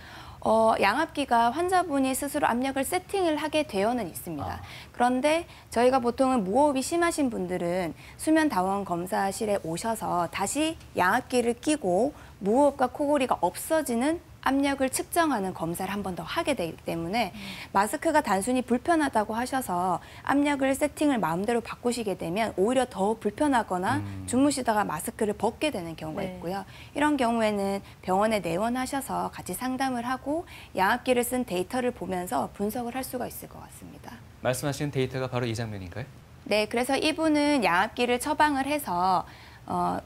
양압기가 환자분이 스스로 압력을 세팅을 하게 되어는 있습니다. 그런데 저희가 보통은 무호흡이 심하신 분들은 수면다원 검사실에 오셔서 다시 양압기를 끼고 무호흡과 코골이가 없어지는 압력을 측정하는 검사를 한 번 더 하게 되기 때문에 마스크가 단순히 불편하다고 하셔서 압력을 세팅을 마음대로 바꾸시게 되면 오히려 더 불편하거나 주무시다가 마스크를 벗게 되는 경우가 있고요. 이런 경우에는 병원에 내원하셔서 같이 상담을 하고 양압기를 쓴 데이터를 보면서 분석을 할 수가 있을 것 같습니다. 말씀하시는 데이터가 바로 이 장면인가요? 네, 그래서 이분은 양압기를 처방을 해서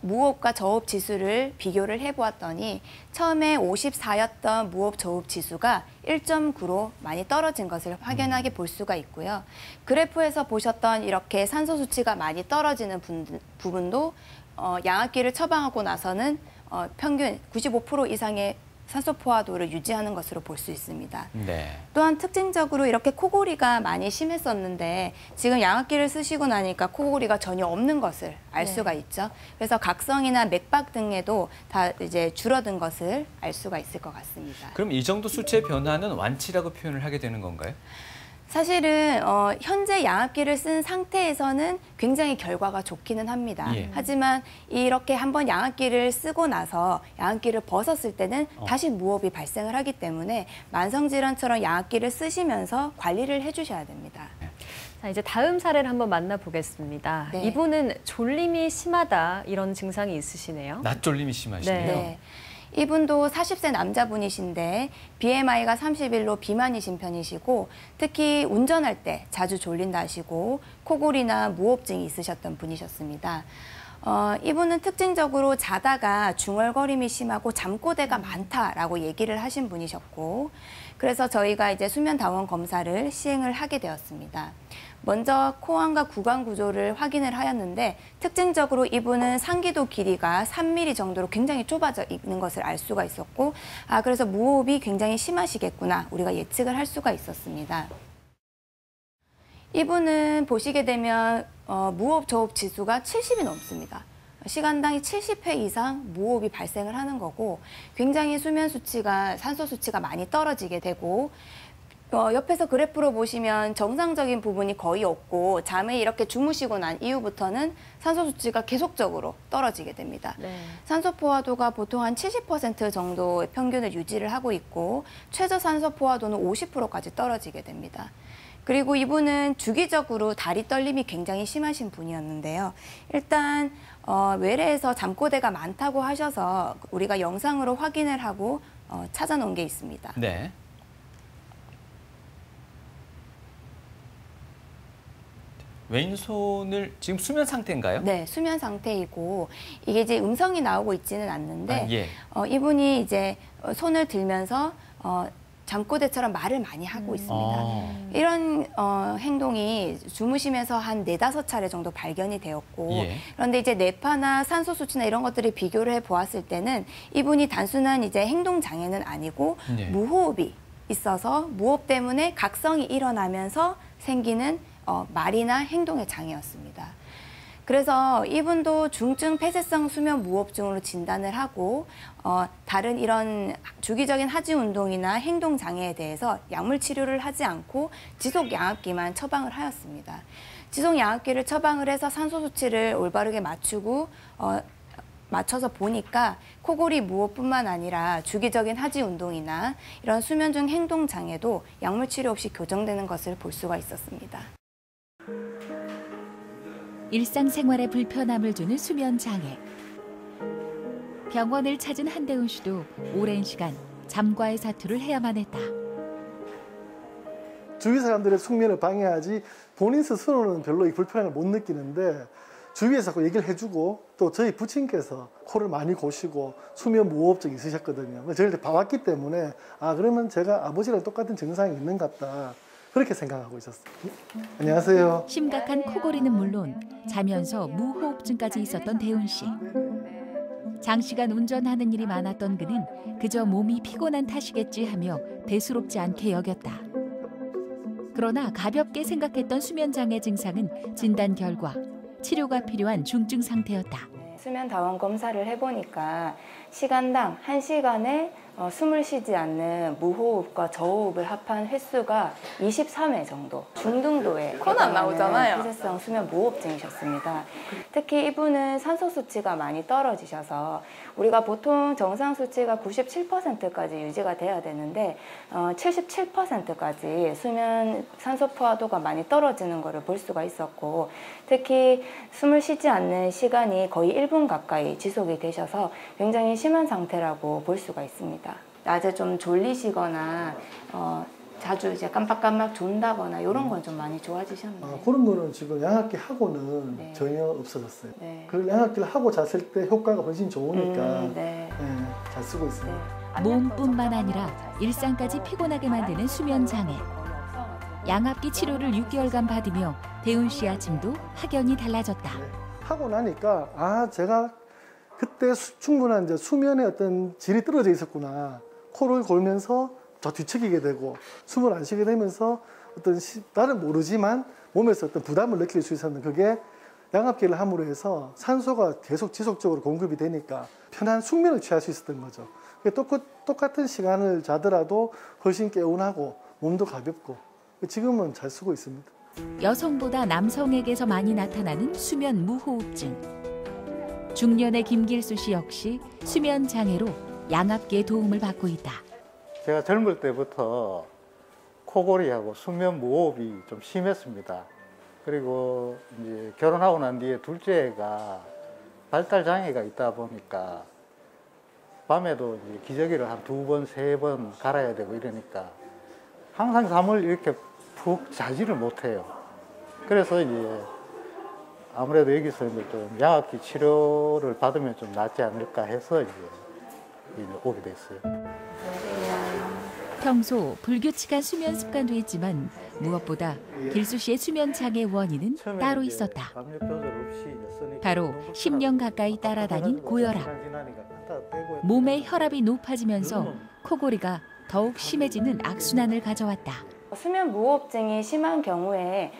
무호흡과 저호흡 지수를 비교를 해보았더니 처음에 54였던 무호흡 저호흡 지수가 1.9로 많이 떨어진 것을 확연하게 볼 수가 있고요. 그래프에서 보셨던 이렇게 산소 수치가 많이 떨어지는 부분도 양압기를 처방하고 나서는 평균 95% 이상의 산소 포화도를 유지하는 것으로 볼 수 있습니다. 네. 또한 특징적으로 이렇게 코골이가 많이 심했었는데 지금 양압기를 쓰시고 나니까 코골이가 전혀 없는 것을 알 수가 있죠. 그래서 각성이나 맥박 등에도 다 이제 줄어든 것을 알 수가 있을 것 같습니다. 그럼 이 정도 수치의 변화는 완치라고 표현을 하게 되는 건가요? 사실은 현재 양압기를 쓴 상태에서는 굉장히 결과가 좋기는 합니다. 예. 하지만 이렇게 한번 양압기를 쓰고 나서 양압기를 벗었을 때는 다시 무호흡이 발생을 하기 때문에 만성질환처럼 양압기를 쓰시면서 관리를 해주셔야 됩니다. 자, 이제 다음 사례를 한번 만나보겠습니다. 네. 이분은 졸림이 심하다 이런 증상이 있으시네요. 낮졸림이 심하시네요. 네. 이분도 40세 남자분이신데 BMI가 31로 비만이신 편이시고 특히 운전할 때 자주 졸린다 하시고 코골이나 무호흡증이 있으셨던 분이셨습니다. 이분은 특징적으로 자다가 중얼거림이 심하고 잠꼬대가 많다라고 얘기를 하신 분이셨고 그래서 저희가 이제 수면다원 검사를 시행을 하게 되었습니다. 먼저 코안과 구강 구조를 확인을 하였는데 특징적으로 이분은 상기도 길이가 3mm 정도로 굉장히 좁아져 있는 것을 알 수가 있었고 그래서 무호흡이 굉장히 심하시겠구나 우리가 예측을 할 수가 있었습니다. 이분은 보시게 되면 무호흡 저호흡 지수가 70이 넘습니다. 시간당 70회 이상 무호흡이 발생을 하는 거고 굉장히 수면 수치가 산소 수치가 많이 떨어지게 되고 옆에서 그래프로 보시면 정상적인 부분이 거의 없고 잠에 이렇게 주무시고 난 이후부터는 산소 수치가 계속적으로 떨어지게 됩니다. 네. 산소 포화도가 보통 한 70% 정도의 평균을 유지를 하고 있고 최저 산소 포화도는 50%까지 떨어지게 됩니다. 그리고 이분은 주기적으로 다리 떨림이 굉장히 심하신 분이었는데요. 일단 외래에서 잠꼬대가 많다고 하셔서 우리가 영상으로 확인을 하고 찾아놓은 게 있습니다. 네. 왼손을 지금 수면 상태인가요? 네, 수면 상태이고 이게 이제 음성이 나오고 있지는 않는데 예. 이분이 이제 손을 들면서 잠꼬대처럼 말을 많이 하고 있습니다. 이런 행동이 주무시면서 한 4-5차례 정도 발견이 되었고 예. 그런데 이제 뇌파나 산소 수치나 이런 것들을 비교를 해 보았을 때는 이분이 단순한 이제 행동 장애는 아니고 네. 무호흡이 있어서 무호흡 때문에 각성이 일어나면서 생기는 말이나 행동의 장애였습니다. 그래서 이분도 중증 폐쇄성 수면 무호흡증으로 진단을 하고 다른 이런 주기적인 하지 운동이나 행동 장애에 대해서 약물 치료를 하지 않고 지속 양압기만 처방을 하였습니다. 지속 양압기를 처방을 해서 산소 수치를 올바르게 맞춰서 보니까 코골이 무호흡뿐만 아니라 주기적인 하지 운동이나 이런 수면 중 행동 장애도 약물 치료 없이 교정되는 것을 볼 수가 있었습니다. 일상생활에 불편함을 주는 수면 장애. 병원을 찾은 한대훈 씨도 오랜 시간 잠과의 사투를 해야만 했다. 주위 사람들의 숙면을 방해하지 본인 스스로는 별로 이 불편함을 못 느끼는데 주위에서 자꾸 얘기를 해주고 또 저희 부친께서 코를 많이 고시고 수면 무호흡증이 있으셨거든요. 저희를 봐왔기 때문에 그러면 제가 아버지랑 똑같은 증상이 있는 것 같다. 그렇게 생각하고 있었어요. 안녕하세요. 심각한 코골이는 물론 자면서 무호흡증까지 있었던 대훈 씨. 장시간 운전하는 일이 많았던 그는 그저 몸이 피곤한 탓이겠지 하며 대수롭지 않게 여겼다. 그러나 가볍게 생각했던 수면장애 증상은 진단 결과 치료가 필요한 중증 상태였다. 수면 다원 검사를 해보니까 시간당 1시간에 숨을 쉬지 않는 무호흡과 저호흡을 합한 횟수가 23회 정도 중등도의 코는 안 나오잖아요. 폐쇄성 수면 무호흡증이셨습니다. 특히 이분은 산소 수치가 많이 떨어지셔서 우리가 보통 정상 수치가 97%까지 유지가 돼야 되는데 77%까지 수면 산소 포화도가 많이 떨어지는 것을 볼 수가 있었고 특히 숨을 쉬지 않는 시간이 거의 1분 가까이 지속이 되셔서 굉장히 심한 상태라고 볼 수가 있습니다. 낮에 좀 졸리시거나 자주 이제 깜빡깜빡 존다거나 이런 건 좀 많이 좋아지셨나요? 그런 거는 지금 양압기 하고는 네. 전혀 없어졌어요. 네. 그 양압기를 하고 잤을 때 효과가 훨씬 좋으니까 네. 잘 쓰고 있습니다. 몸뿐만 아니라 일상까지 피곤하게 만드는 수면 장애. 양압기 치료를 6개월간 받으며 대훈 씨 아침도 확연히 달라졌다. 하고 나니까 제가 그때 충분한 이제 수면의 어떤 질이 떨어져 있었구나. 코를 골면서 더 뒤척이게 되고 숨을 안 쉬게 되면서 어떤 나는 모르지만 몸에서 어떤 부담을 느낄 수 있었는데 그게 양압기를 함으로 해서 산소가 계속 지속적으로 공급이 되니까 편한 숙면을 취할 수 있었던 거죠. 똑같은 시간을 자더라도 훨씬 개운하고 몸도 가볍고 지금은 잘 쓰고 있습니다. 여성보다 남성에게서 많이 나타나는 수면 무호흡증. 중년의 김길수 씨 역시 수면 장애로 양압기의 도움을 받고 있다. 제가 젊을 때부터 코골이하고 수면 무호흡이 좀 심했습니다. 그리고 이제 결혼하고 난 뒤에 둘째가 발달 장애가 있다 보니까 밤에도 이제 기저귀를 한 2번, 3번 갈아야 되고 이러니까 항상 잠을 이렇게 푹 자지를 못해요. 그래서 이제 아무래도 여기서 이제 좀 양압기 치료를 받으면 좀 낫지 않을까 해서 이제 오게 됐어요. 평소 불규칙한 수면 습관도 있지만 무엇보다 길수 씨의 수면 장애 원인은 따로 있었다. 바로 10년 가까이 따라다닌 고혈압. 몸의 혈압이 높아지면서 코골이가 더욱 심해지는 악순환을 가져왔다. 수면 무호흡증이 심한 경우에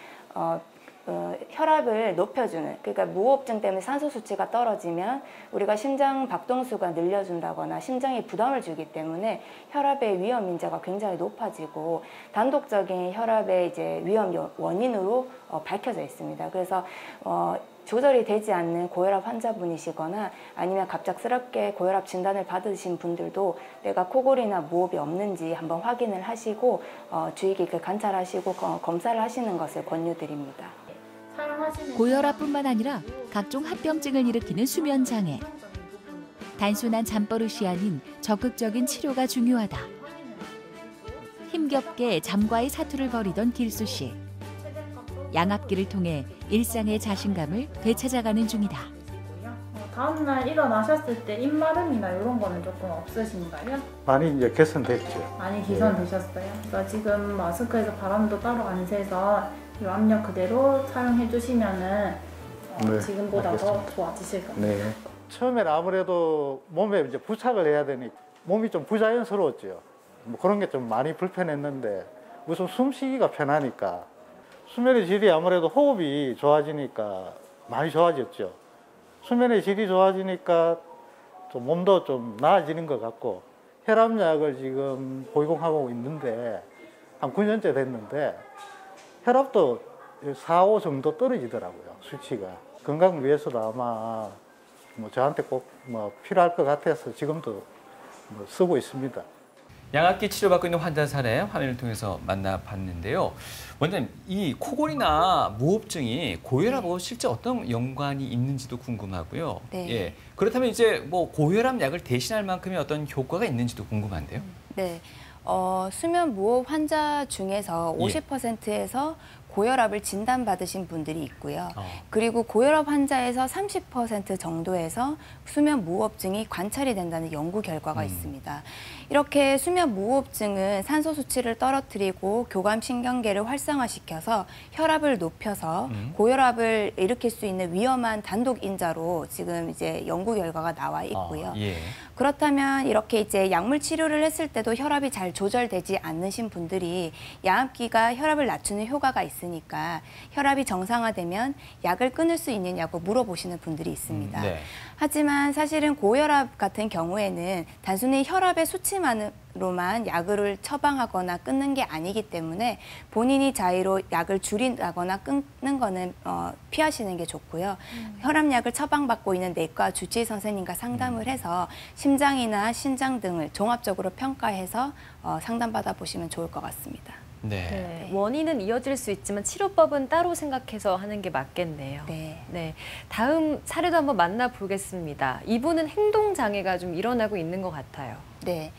혈압을 높여주는, 그러니까 무호흡증 때문에 산소 수치가 떨어지면 우리가 심장 박동수가 늘려준다거나 심장에 부담을 주기 때문에 혈압의 위험 인자가 굉장히 높아지고 단독적인 혈압의 이제 위험 원인으로 밝혀져 있습니다. 그래서 조절이 되지 않는 고혈압 환자분이시거나 아니면 갑작스럽게 고혈압 진단을 받으신 분들도 내가 코골이나 무호흡이 없는지 한번 확인을 하시고 주의 깊게 관찰하시고 검사를 하시는 것을 권유드립니다. 고혈압뿐만 아니라 각종 합병증을 일으키는 수면 장애. 단순한 잠버릇이 아닌 적극적인 치료가 중요하다. 힘겹게 잠과의 사투를 벌이던 길수 씨. 양압기를 통해 일상의 자신감을 되찾아가는 중이다. 다음날 일어나셨을 때 입마름이나 이런 거는 조금 없으신가요? 많이 이제 개선됐죠. 많이 개선되셨어요? 그러니까 지금 마스크에서 바람도 따로 안 새서 이 압력 그대로 사용해 주시면은 네, 지금보다 알겠습니다. 더 좋아지실 겁니다. 네. 처음에는 아무래도 몸에 이제 부착을 해야 되니까 몸이 좀 부자연스러웠죠. 뭐 그런 게 좀 많이 불편했는데 우선 숨쉬기가 편하니까 수면의 질이 아무래도 호흡이 좋아지니까 많이 좋아졌죠. 수면의 질이 좋아지니까 좀 몸도 좀 나아지는 것 같고 혈압약을 지금 복용하고 있는데 한 9년째 됐는데 혈압도 4, 5 정도 떨어지더라고요. 수치가. 건강 위해서도 아마 뭐 저한테 꼭 뭐 필요할 것 같아서 지금도 뭐 쓰고 있습니다. 양압기 치료받고 있는 환자 사례 화면을 통해서 만나봤는데요. 원장님, 이 코골이나 무호흡증이 고혈압하고 실제 어떤 연관이 있는지도 궁금하고요. 네. 예, 그렇다면 이제 뭐 고혈압 약을 대신할 만큼의 어떤 효과가 있는지도 궁금한데요. 네. 수면 무호흡 환자 중에서 50%에서 고혈압을 진단받으신 분들이 있고요. 그리고 고혈압 환자에서 30% 정도에서 수면 무호흡증이 관찰이 된다는 연구 결과가 있습니다. 이렇게 수면 무호흡증은 산소 수치를 떨어뜨리고 교감신경계를 활성화시켜서 혈압을 높여서 고혈압을 일으킬 수 있는 위험한 단독 인자로 지금 이제 연구 결과가 나와 있고요. 그렇다면 이렇게 이제 약물 치료를 했을 때도 혈압이 잘 조절되지 않으신 분들이 양압기가 혈압을 낮추는 효과가 있으니까 혈압이 정상화되면 약을 끊을 수 있느냐고 물어보시는 분들이 있습니다. 하지만 사실은 고혈압 같은 경우에는 단순히 혈압의 수치만으로만 약을 처방하거나 끊는 게 아니기 때문에 본인이 자의로 약을 줄인다거나 끊는 거는 피하시는 게 좋고요. 혈압약을 처방받고 있는 내과 주치의 선생님과 상담을 해서 심장이나 신장 등을 종합적으로 평가해서 상담받아 보시면 좋을 것 같습니다. 네. 원인은 이어질 수 있지만 치료법은 따로 생각해서 하는 게 맞겠네요. 네. 다음 사례도 한번 만나보겠습니다. 이분은 행동장애가 좀 일어나고 있는 것 같아요. 네.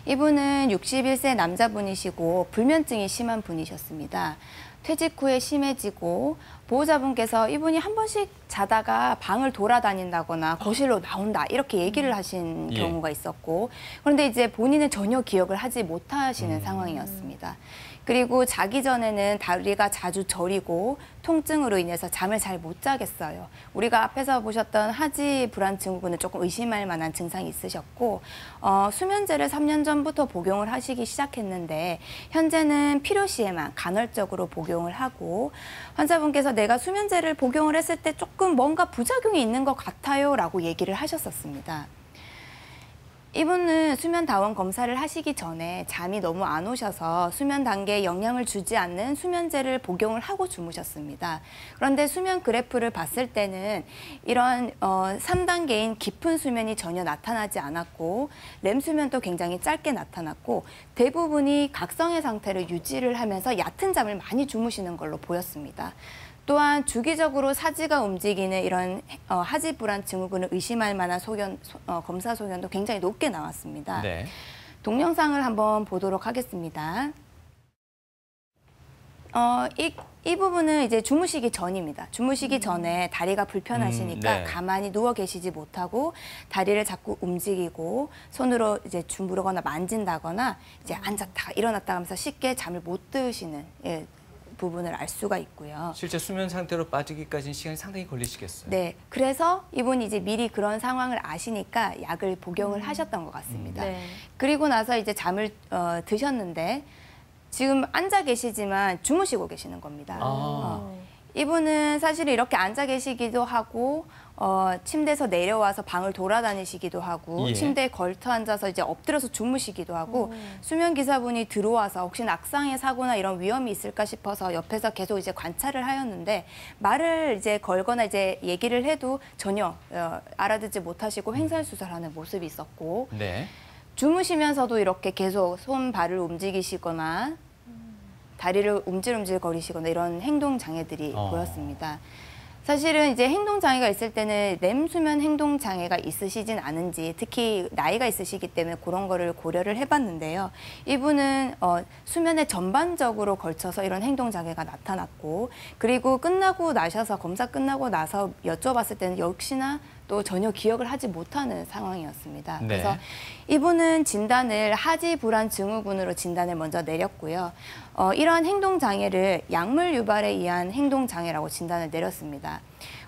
이분은 61세 남자분이시고 불면증이 심한 분이셨습니다. 퇴직 후에 심해지고 보호자분께서 이분이 한 번씩 자다가 방을 돌아다닌다거나 거실로 나온다 이렇게 얘기를 하신 경우가 있었고 그런데 이제 본인은 전혀 기억을 하지 못하시는 상황이었습니다. 그리고 자기 전에는 다리가 자주 저리고 통증으로 인해서 잠을 잘 못 자겠어요. 우리가 앞에서 보셨던 하지 불안 증후군은 조금 의심할 만한 증상이 있으셨고 수면제를 3년 전부터 복용을 하시기 시작했는데 현재는 필요시에만 간헐적으로 복용을 하고 환자분께서 내가 수면제를 복용을 했을 때 조금 뭔가 부작용이 있는 것 같아요 라고 얘기를 하셨었습니다. 이분은 수면 다원 검사를 하시기 전에 잠이 너무 안 오셔서 수면 단계에 영향을 주지 않는 수면제를 복용을 하고 주무셨습니다. 그런데 수면 그래프를 봤을 때는 이런 3단계인 깊은 수면이 전혀 나타나지 않았고 렘 수면도 굉장히 짧게 나타났고 대부분이 각성의 상태를 유지를 하면서 얕은 잠을 많이 주무시는 걸로 보였습니다. 또한 주기적으로 사지가 움직이는 이런 하지 불안 증후군을 의심할 만한 검사 소견도 굉장히 높게 나왔습니다. 동영상을 한번 보도록 하겠습니다. 이 부분은 이제 주무시기 전입니다. 주무시기 전에 다리가 불편하시니까 가만히 누워 계시지 못하고 다리를 자꾸 움직이고 손으로 이제 주무르거나 만진다거나 이제 앉았다 일어났다 하면서 쉽게 잠을 못 드시는 부분을 알 수가 있고요. 실제 수면 상태로 빠지기까지는 시간이 상당히 걸리시겠어요. 네, 그래서 이분이 이제 미리 그런 상황을 아시니까 약을 복용을 하셨던 것 같습니다. 그리고 나서 이제 잠을 드셨는데 지금 앉아 계시지만 주무시고 계시는 겁니다. 이분은 사실 이렇게 앉아 계시기도 하고 침대에서 내려와서 방을 돌아다니시기도 하고 침대에 걸터 앉아서 이제 엎드려서 주무시기도 하고 수면 기사분이 들어와서 혹시 낙상의 사고나 이런 위험이 있을까 싶어서 옆에서 계속 이제 관찰을 하였는데 말을 이제 걸거나 이제 얘기를 해도 전혀 알아듣지 못하시고 횡설수설하는 모습이 있었고 주무시면서도 이렇게 계속 손 발을 움직이시거나 다리를 움찔움찔 거리시거나 이런 행동 장애들이 보였습니다. 사실은 이제 행동 장애가 있을 때는 렘 수면 행동 장애가 있으시진 않은지 특히 나이가 있으시기 때문에 그런 거를 고려를 해봤는데요. 이분은 수면에 전반적으로 걸쳐서 이런 행동 장애가 나타났고 그리고 끝나고 나셔서 검사 끝나고 나서 여쭤봤을 때는 역시나 또 전혀 기억을 하지 못하는 상황이었습니다. 네. 그래서 이분은 진단을 하지 불안 증후군으로 진단을 먼저 내렸고요. 이러한 행동장애를 약물 유발에 의한 행동장애라고 진단을 내렸습니다.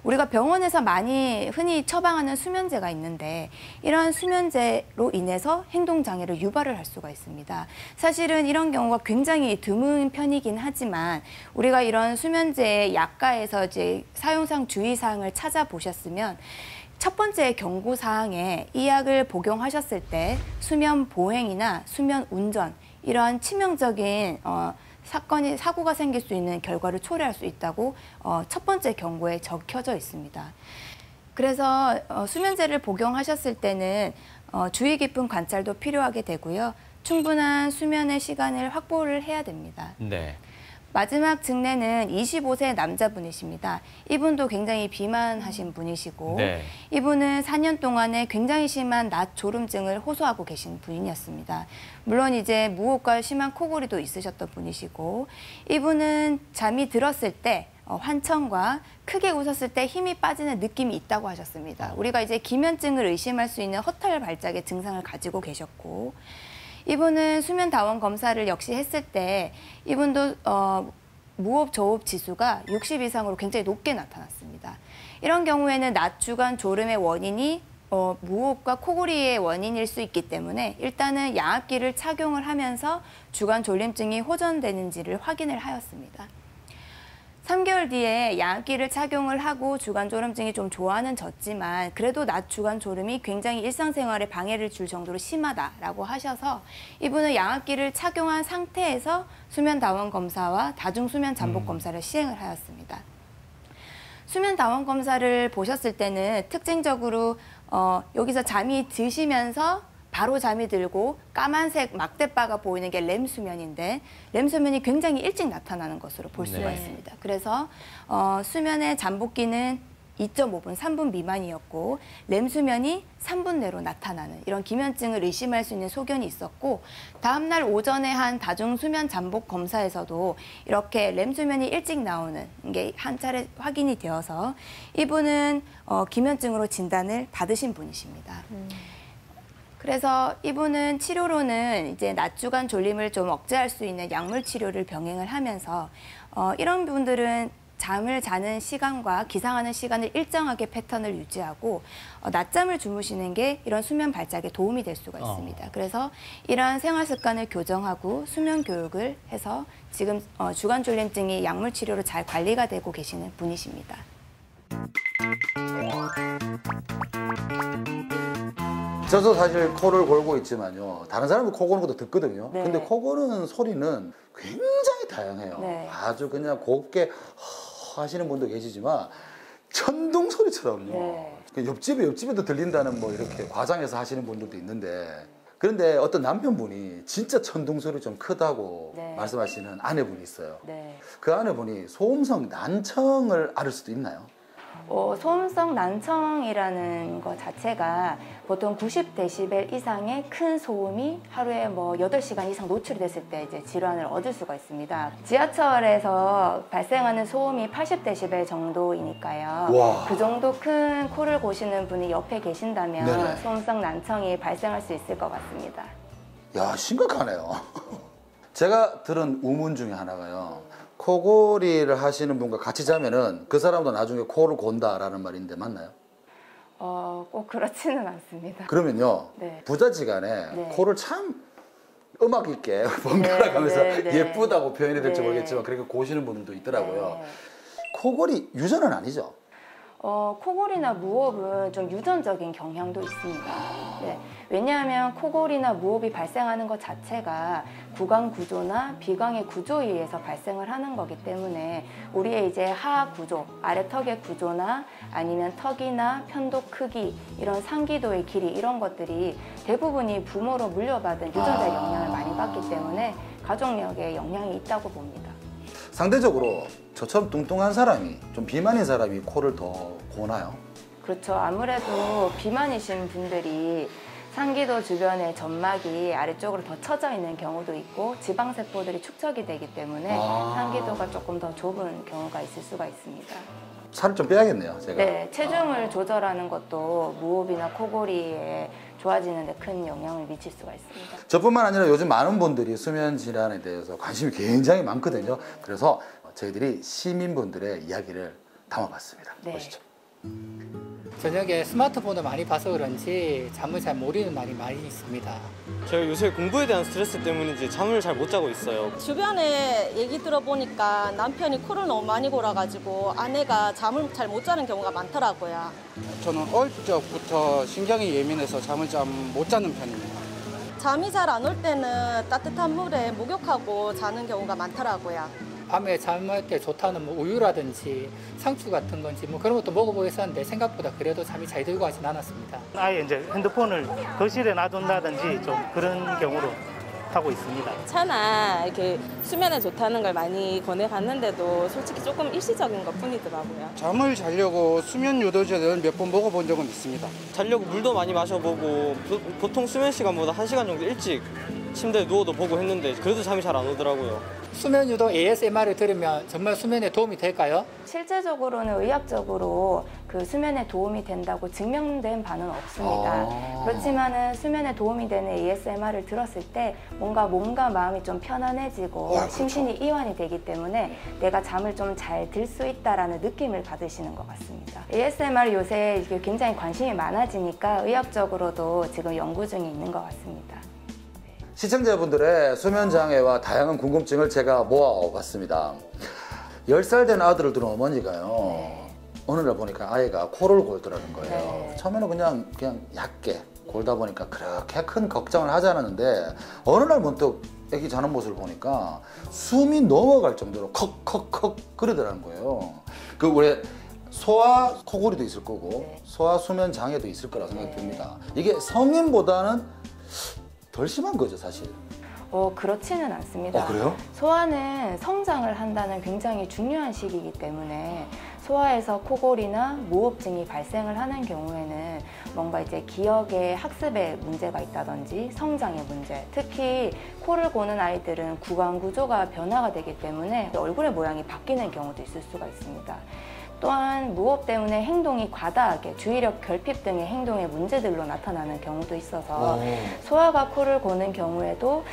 우리가 병원에서 많이 흔히 처방하는 수면제가 있는데 이러한 수면제로 인해서 행동장애를 유발을 할 수가 있습니다. 사실은 이런 경우가 굉장히 드문 편이긴 하지만 우리가 이런 수면제의 약가에서 이제 사용상 주의사항을 찾아보셨으면 첫 번째 경고사항에 이 약을 복용하셨을 때 수면 보행이나 수면 운전 이러한 치명적인 사고가 생길 수 있는 결과를 초래할 수 있다고 첫 번째 경고에 적혀져 있습니다. 그래서 수면제를 복용하셨을 때는 주의 깊은 관찰도 필요하게 되고요. 충분한 수면의 시간을 확보를 해야 됩니다. 네. 마지막 증례는 25세 남자분이십니다. 이분도 굉장히 비만하신 분이시고 네. 이분은 4년 동안에 굉장히 심한 낮 졸음증을 호소하고 계신 분이었습니다. 물론 이제 무호흡과 심한 코골이도 있으셨던 분이시고 이분은 잠이 들었을 때 환청과 크게 웃었을 때 힘이 빠지는 느낌이 있다고 하셨습니다. 우리가 이제 기면증을 의심할 수 있는 허탈 발작의 증상을 가지고 계셨고 이분은 수면다원 검사를 역시 했을 때 이분도 무호흡 저호흡 지수가 60 이상으로 굉장히 높게 나타났습니다. 이런 경우에는 낮 주간 졸음의 원인이 무호흡과 코골이의 원인일 수 있기 때문에 일단은 양압기를 착용을 하면서 주간 졸림증이 호전되는지를 확인을 하였습니다. 3개월 뒤에 양압기를 착용을 하고 주간 졸음증이 좀 좋아는 졌지만 그래도 낮 주간 졸음이 굉장히 일상생활에 방해를 줄 정도로 심하다라고 하셔서 이분은 양압기를 착용한 상태에서 수면다원 검사와 다중수면 잠복 검사를 시행을 하였습니다. 수면다원 검사를 보셨을 때는 특징적으로 여기서 잠이 드시면서 바로 잠이 들고 까만색 막대바가 보이는 게 렘수면인데 렘수면이 굉장히 일찍 나타나는 것으로 볼 수가 네. 있습니다. 그래서 수면의 잠복기는 2.5분, 3분 미만이었고 렘수면이 3분 내로 나타나는 이런 기면증을 의심할 수 있는 소견이 있었고 다음날 오전에 한 다중수면 잠복 검사에서도 이렇게 렘수면이 일찍 나오는 게 한 차례 확인이 되어서 이분은 기면증으로 진단을 받으신 분이십니다. 그래서 이분은 치료로는 이제 낮 주간 졸림을 좀 억제할 수 있는 약물 치료를 병행을 하면서 이런 분들은 잠을 자는 시간과 기상하는 시간을 일정하게 패턴을 유지하고 낮잠을 주무시는 게 이런 수면 발작에 도움이 될 수가 있습니다. 그래서 이러한 생활 습관을 교정하고 수면 교육을 해서 지금 주간 졸림증이 약물 치료로 잘 관리가 되고 계시는 분이십니다. 저도 사실 코를 골고 있지만요. 다른 사람은 코 고는 것도 듣거든요. 네. 근데 코 고는 소리는 굉장히 다양해요. 네. 아주 그냥 곱게 하시는 분도 계시지만 천둥 소리처럼요. 네. 옆집에도 들린다는 뭐 이렇게 과장해서 하시는 분들도 있는데 그런데 어떤 남편분이 진짜 천둥 소리 좀 크다고 네. 말씀하시는 아내분이 있어요. 네. 그 아내분이 소음성 난청을 앓을 수도 있나요? 소음성 난청이라는 것 자체가 보통 90데시벨 이상의 큰 소음이 하루에 뭐 8시간 이상 노출이 됐을 때 이제 질환을 얻을 수가 있습니다. 지하철에서 발생하는 소음이 80데시벨 정도이니까요. 와. 그 정도 큰 코를 고시는 분이 옆에 계신다면 네네. 소음성 난청이 발생할 수 있을 것 같습니다. 야, 심각하네요. 제가 들은 우문 중에 하나가요. 코골이를 하시는 분과 같이 자면은 그 사람도 나중에 코를 곤다라는 말인데 맞나요? 꼭 그렇지는 않습니다. 그러면요. 네. 부자지간에 네. 코를 참 음악 있게 번갈아 가면서 네, 네. 예쁘다고 표현이 될지 네. 모르겠지만 그렇게 고시는 분들도 있더라고요. 네. 코골이 유전은 아니죠? 코골이나 무호흡은 좀 유전적인 경향도 있습니다. 네. 왜냐하면 코골이나 무호흡이 발생하는 것 자체가 구강 구조나 비강의 구조에 의해서 발생을 하는 거기 때문에 우리의 이제 하하 구조, 아래 턱의 구조나 아니면 턱이나 편도 크기, 이런 상기도의 길이 이런 것들이 대부분이 부모로 물려받은 유전자 영향을 많이 받기 때문에 가족력에 영향이 있다고 봅니다. 상대적으로 저처럼 뚱뚱한 사람이 좀 비만인 사람이 코를 더 고나요? 그렇죠. 아무래도 비만이신 분들이 상기도 주변에 점막이 아래쪽으로 더 처져 있는 경우도 있고 지방세포들이 축적이 되기 때문에 상기도가 조금 더 좁은 경우가 있을 수가 있습니다. 살을 좀 빼야겠네요, 제가. 네, 체중을 조절하는 것도 무호흡이나 코골이에 좋아지는 데 큰 영향을 미칠 수가 있습니다. 저뿐만 아니라 요즘 많은 분들이 수면 질환에 대해서 관심이 굉장히 많거든요. 그래서 저희들이 시민분들의 이야기를 담아봤습니다. 네. 보시죠. 저녁에 스마트폰을 많이 봐서 그런지 잠을 잘 못 이루는 날이 많이 있습니다. 제가 요새 공부에 대한 스트레스 때문인지 잠을 잘 못 자고 있어요. 주변에 얘기 들어보니까 남편이 코를 너무 많이 골아가지고 아내가 잠을 잘 못 자는 경우가 많더라고요. 저는 어릴 적부터 신경이 예민해서 잠을 잘 못 자는 편입니다. 잠이 잘 안 올 때는 따뜻한 물에 목욕하고 자는 경우가 많더라고요. 밤에 잠할 때 좋다는 뭐 우유라든지 상추 같은 건지 뭐 그런 것도 먹어보고 했었는데 생각보다 그래도 잠이 잘 들고 하진 않았습니다. 아예 이제 핸드폰을 거실에 놔둔다든지 좀 그런 경우로 하고 있습니다. 차나 이렇게 수면에 좋다는 걸 많이 권해봤는데도 솔직히 조금 일시적인 것 뿐이더라고요. 잠을 자려고 수면 유도제를 몇 번 먹어본 적은 있습니다. 자려고 물도 많이 마셔보고 보통 수면 시간보다 1시간 정도 일찍 침대에 누워도 보고 했는데 그래도 잠이 잘 안 오더라고요. 수면 유도 ASMR을 들으면 정말 수면에 도움이 될까요? 실제적으로는 의학적으로 그 수면에 도움이 된다고 증명된 바는 없습니다. 그렇지만은 수면에 도움이 되는 ASMR을 들었을 때 뭔가 몸과 마음이 좀 편안해지고 그렇죠. 심신이 이완이 되기 때문에 내가 잠을 좀 잘 들 수 있다라는 느낌을 받으시는 것 같습니다. ASMR 요새 굉장히 관심이 많아지니까 의학적으로도 지금 연구 중에 있는 것 같습니다. 시청자분들의 수면장애와 다양한 궁금증을 제가 모아봤습니다. 10살 된 아들을 둔 어머니가요. 어느 날 보니까 아이가 코를 골더라는 거예요. 처음에는 그냥 얕게 골다 보니까 그렇게 큰 걱정을 하지 않았는데 어느 날 문득 애기 자는 모습을 보니까 숨이 넘어갈 정도로 컥컥컥 그러더라는 거예요. 그 우리 소아 코골이도 있을 거고 소아 수면 장애도 있을 거라 생각이 듭니다. 이게 성인보다는 덜 심한 거죠, 사실. 그렇지는 않습니다. 그래요? 소아는 성장을 한다는 굉장히 중요한 시기이기 때문에 소아에서 코골이나 무호흡증이 발생을 하는 경우에는 뭔가 이제 기억의 학습에 문제가 있다든지 성장의 문제, 특히 코를 고는 아이들은 구강 구조가 변화가 되기 때문에 얼굴의 모양이 바뀌는 경우도 있을 수가 있습니다. 또한 무호흡 때문에 행동이 과다하게 주의력 결핍 등의 행동의 문제들로 나타나는 경우도 있어서 소아가 코를 고는 경우에도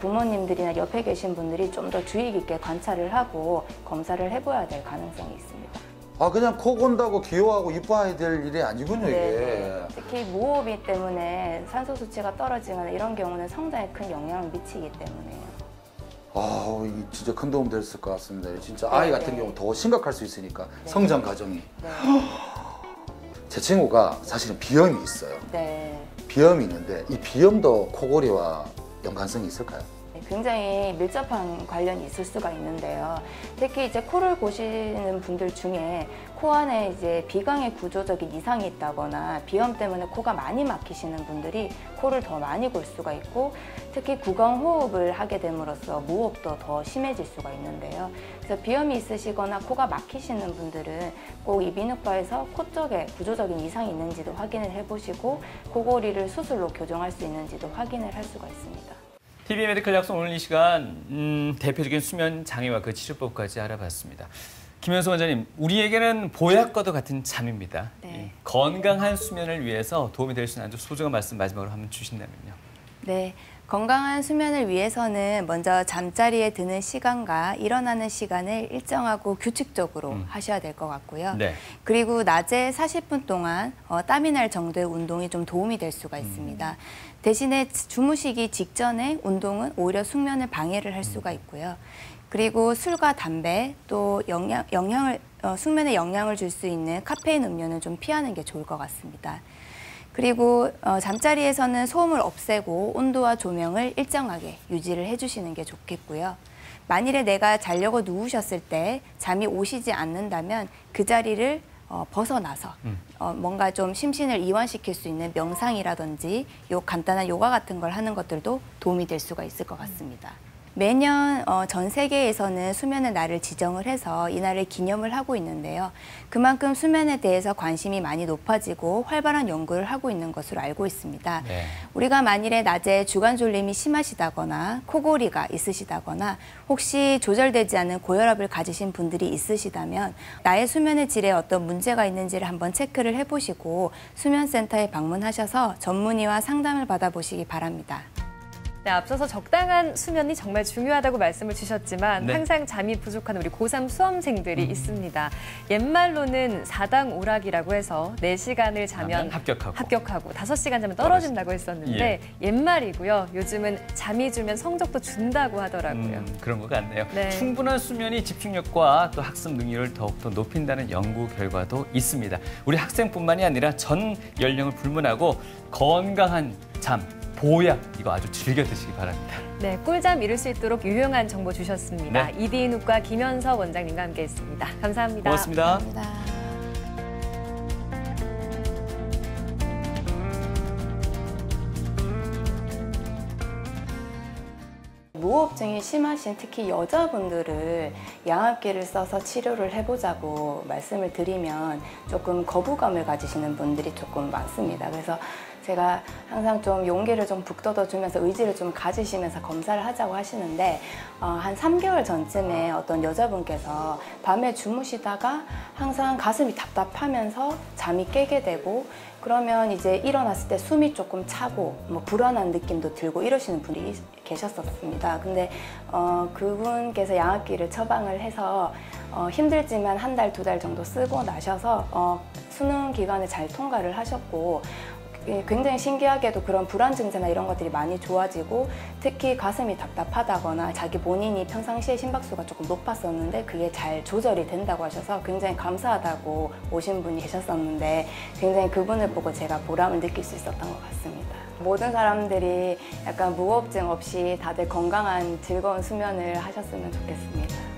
부모님들이나 옆에 계신 분들이 좀 더 주의 깊게 관찰을 하고 검사를 해봐야 될 가능성이 있습니다. 그냥 코 곤다고 귀여워하고 이뻐야 될 일이 아니군요, 이게. 특히 무호흡이 때문에 산소 수치가 떨어지거나 이런 경우는 성장에 큰 영향을 미치기 때문에요. 이게 진짜 큰 도움 됐을 것 같습니다. 진짜 아이 같은 경우 더 심각할 수 있으니까 성장 과정이. 제 친구가 사실은 비염이 있어요. 비염이 있는데 이 비염도 코골이와 연관성이 있을까요? 굉장히 밀접한 관련이 있을 수가 있는데요. 특히 이제 코를 고시는 분들 중에 코 안에 이제 비강의 구조적인 이상이 있다거나 비염 때문에 코가 많이 막히시는 분들이 코를 더 많이 골 수가 있고 특히 구강호흡을 하게 됨으로써 무호흡도 더 심해질 수가 있는데요. 그래서 비염이 있으시거나 코가 막히시는 분들은 꼭 이비인후과에서 코 쪽에 구조적인 이상이 있는지도 확인을 해보시고 코골이를 수술로 교정할 수 있는지도 확인을 할 수가 있습니다. TV 메디컬 약속 오늘 이 시간 대표적인 수면 장애와 그 치료법까지 알아봤습니다. 김현수 원장님, 우리에게는 보약과도 같은 잠입니다. 건강한 수면을 위해서 도움이 될 수 있는 아주 소중한 말씀 마지막으로 한번 주신다면요. 네, 건강한 수면을 위해서는 먼저 잠자리에 드는 시간과 일어나는 시간을 일정하고 규칙적으로 하셔야 될 것 같고요. 그리고 낮에 40분 동안 땀이 날 정도의 운동이 좀 도움이 될 수가 있습니다. 대신에 주무시기 직전에 운동은 오히려 숙면을 방해를 할 수가 있고요. 그리고 술과 담배, 또 숙면에 영향을 줄 수 있는 카페인 음료는 좀 피하는 게 좋을 것 같습니다. 그리고 잠자리에서는 소음을 없애고 온도와 조명을 일정하게 유지를 해주시는 게 좋겠고요. 만일에 내가 자려고 누우셨을 때 잠이 오시지 않는다면 그 자리를 벗어나서 뭔가 좀 심신을 이완시킬 수 있는 명상이라든지 간단한 요가 같은 걸 하는 것들도 도움이 될 수가 있을 것 같습니다. 매년 전 세계에서는 수면의 날을 지정을 해서 이 날을 기념을 하고 있는데요. 그만큼 수면에 대해서 관심이 많이 높아지고 활발한 연구를 하고 있는 것으로 알고 있습니다. 네. 우리가 만일에 낮에 주간 졸림이 심하시다거나 코골이가 있으시다거나 혹시 조절되지 않는 고혈압을 가지신 분들이 있으시다면 나의 수면의 질에 어떤 문제가 있는지를 한번 체크를 해보시고 수면센터에 방문하셔서 전문의와 상담을 받아보시기 바랍니다. 네, 앞서서 적당한 수면이 정말 중요하다고 말씀을 주셨지만 네. 항상 잠이 부족한 우리 고3 수험생들이 있습니다. 옛말로는 4당 오락이라고 해서 4시간을 자면 합격하고 5시간 자면 떨어진다고 했었는데 옛말이고요. 요즘은 잠이 주면 성적도 준다고 하더라고요. 그런 것 같네요. 네. 충분한 수면이 집중력과 또 학습 능률을 더욱더 높인다는 연구 결과도 있습니다. 우리 학생뿐만이 아니라 전 연령을 불문하고 건강한 잠, 보약 이거 아주 즐겨 드시기 바랍니다. 네, 꿀잠 이룰 수 있도록 유용한 정보 주셨습니다. 네. 이디인후과 김현석 원장님과 함께했습니다. 감사합니다. 고맙습니다. 감사합니다. 무호흡증이 심하신 특히 여자분들을 양압기를 써서 치료를 해보자고 말씀을 드리면 조금 거부감을 가지시는 분들이 조금 많습니다. 그래서 제가 항상 좀 용기를 좀 북돋워 주면서 의지를 좀 가지시면서 검사를 하자고 하시는데 한 3개월 전쯤에 어떤 여자분께서 밤에 주무시다가 항상 가슴이 답답하면서 잠이 깨게 되고 그러면 이제 일어났을 때 숨이 조금 차고 뭐 불안한 느낌도 들고 이러시는 분이 계셨었습니다. 근데 그분께서 양압기를 처방을 해서 힘들지만 1달, 2달 정도 쓰고 나셔서 수능 기간에 잘 통과를 하셨고 굉장히 신기하게도 그런 불안 증세나 이런 것들이 많이 좋아지고 특히 가슴이 답답하다거나 자기 본인이 평상시에 심박수가 조금 높았었는데 그게 잘 조절이 된다고 하셔서 굉장히 감사하다고 오신 분이 계셨었는데 굉장히 그분을 보고 제가 보람을 느낄 수 있었던 것 같습니다. 모든 사람들이 약간 무호흡증 없이 다들 건강한 즐거운 수면을 하셨으면 좋겠습니다.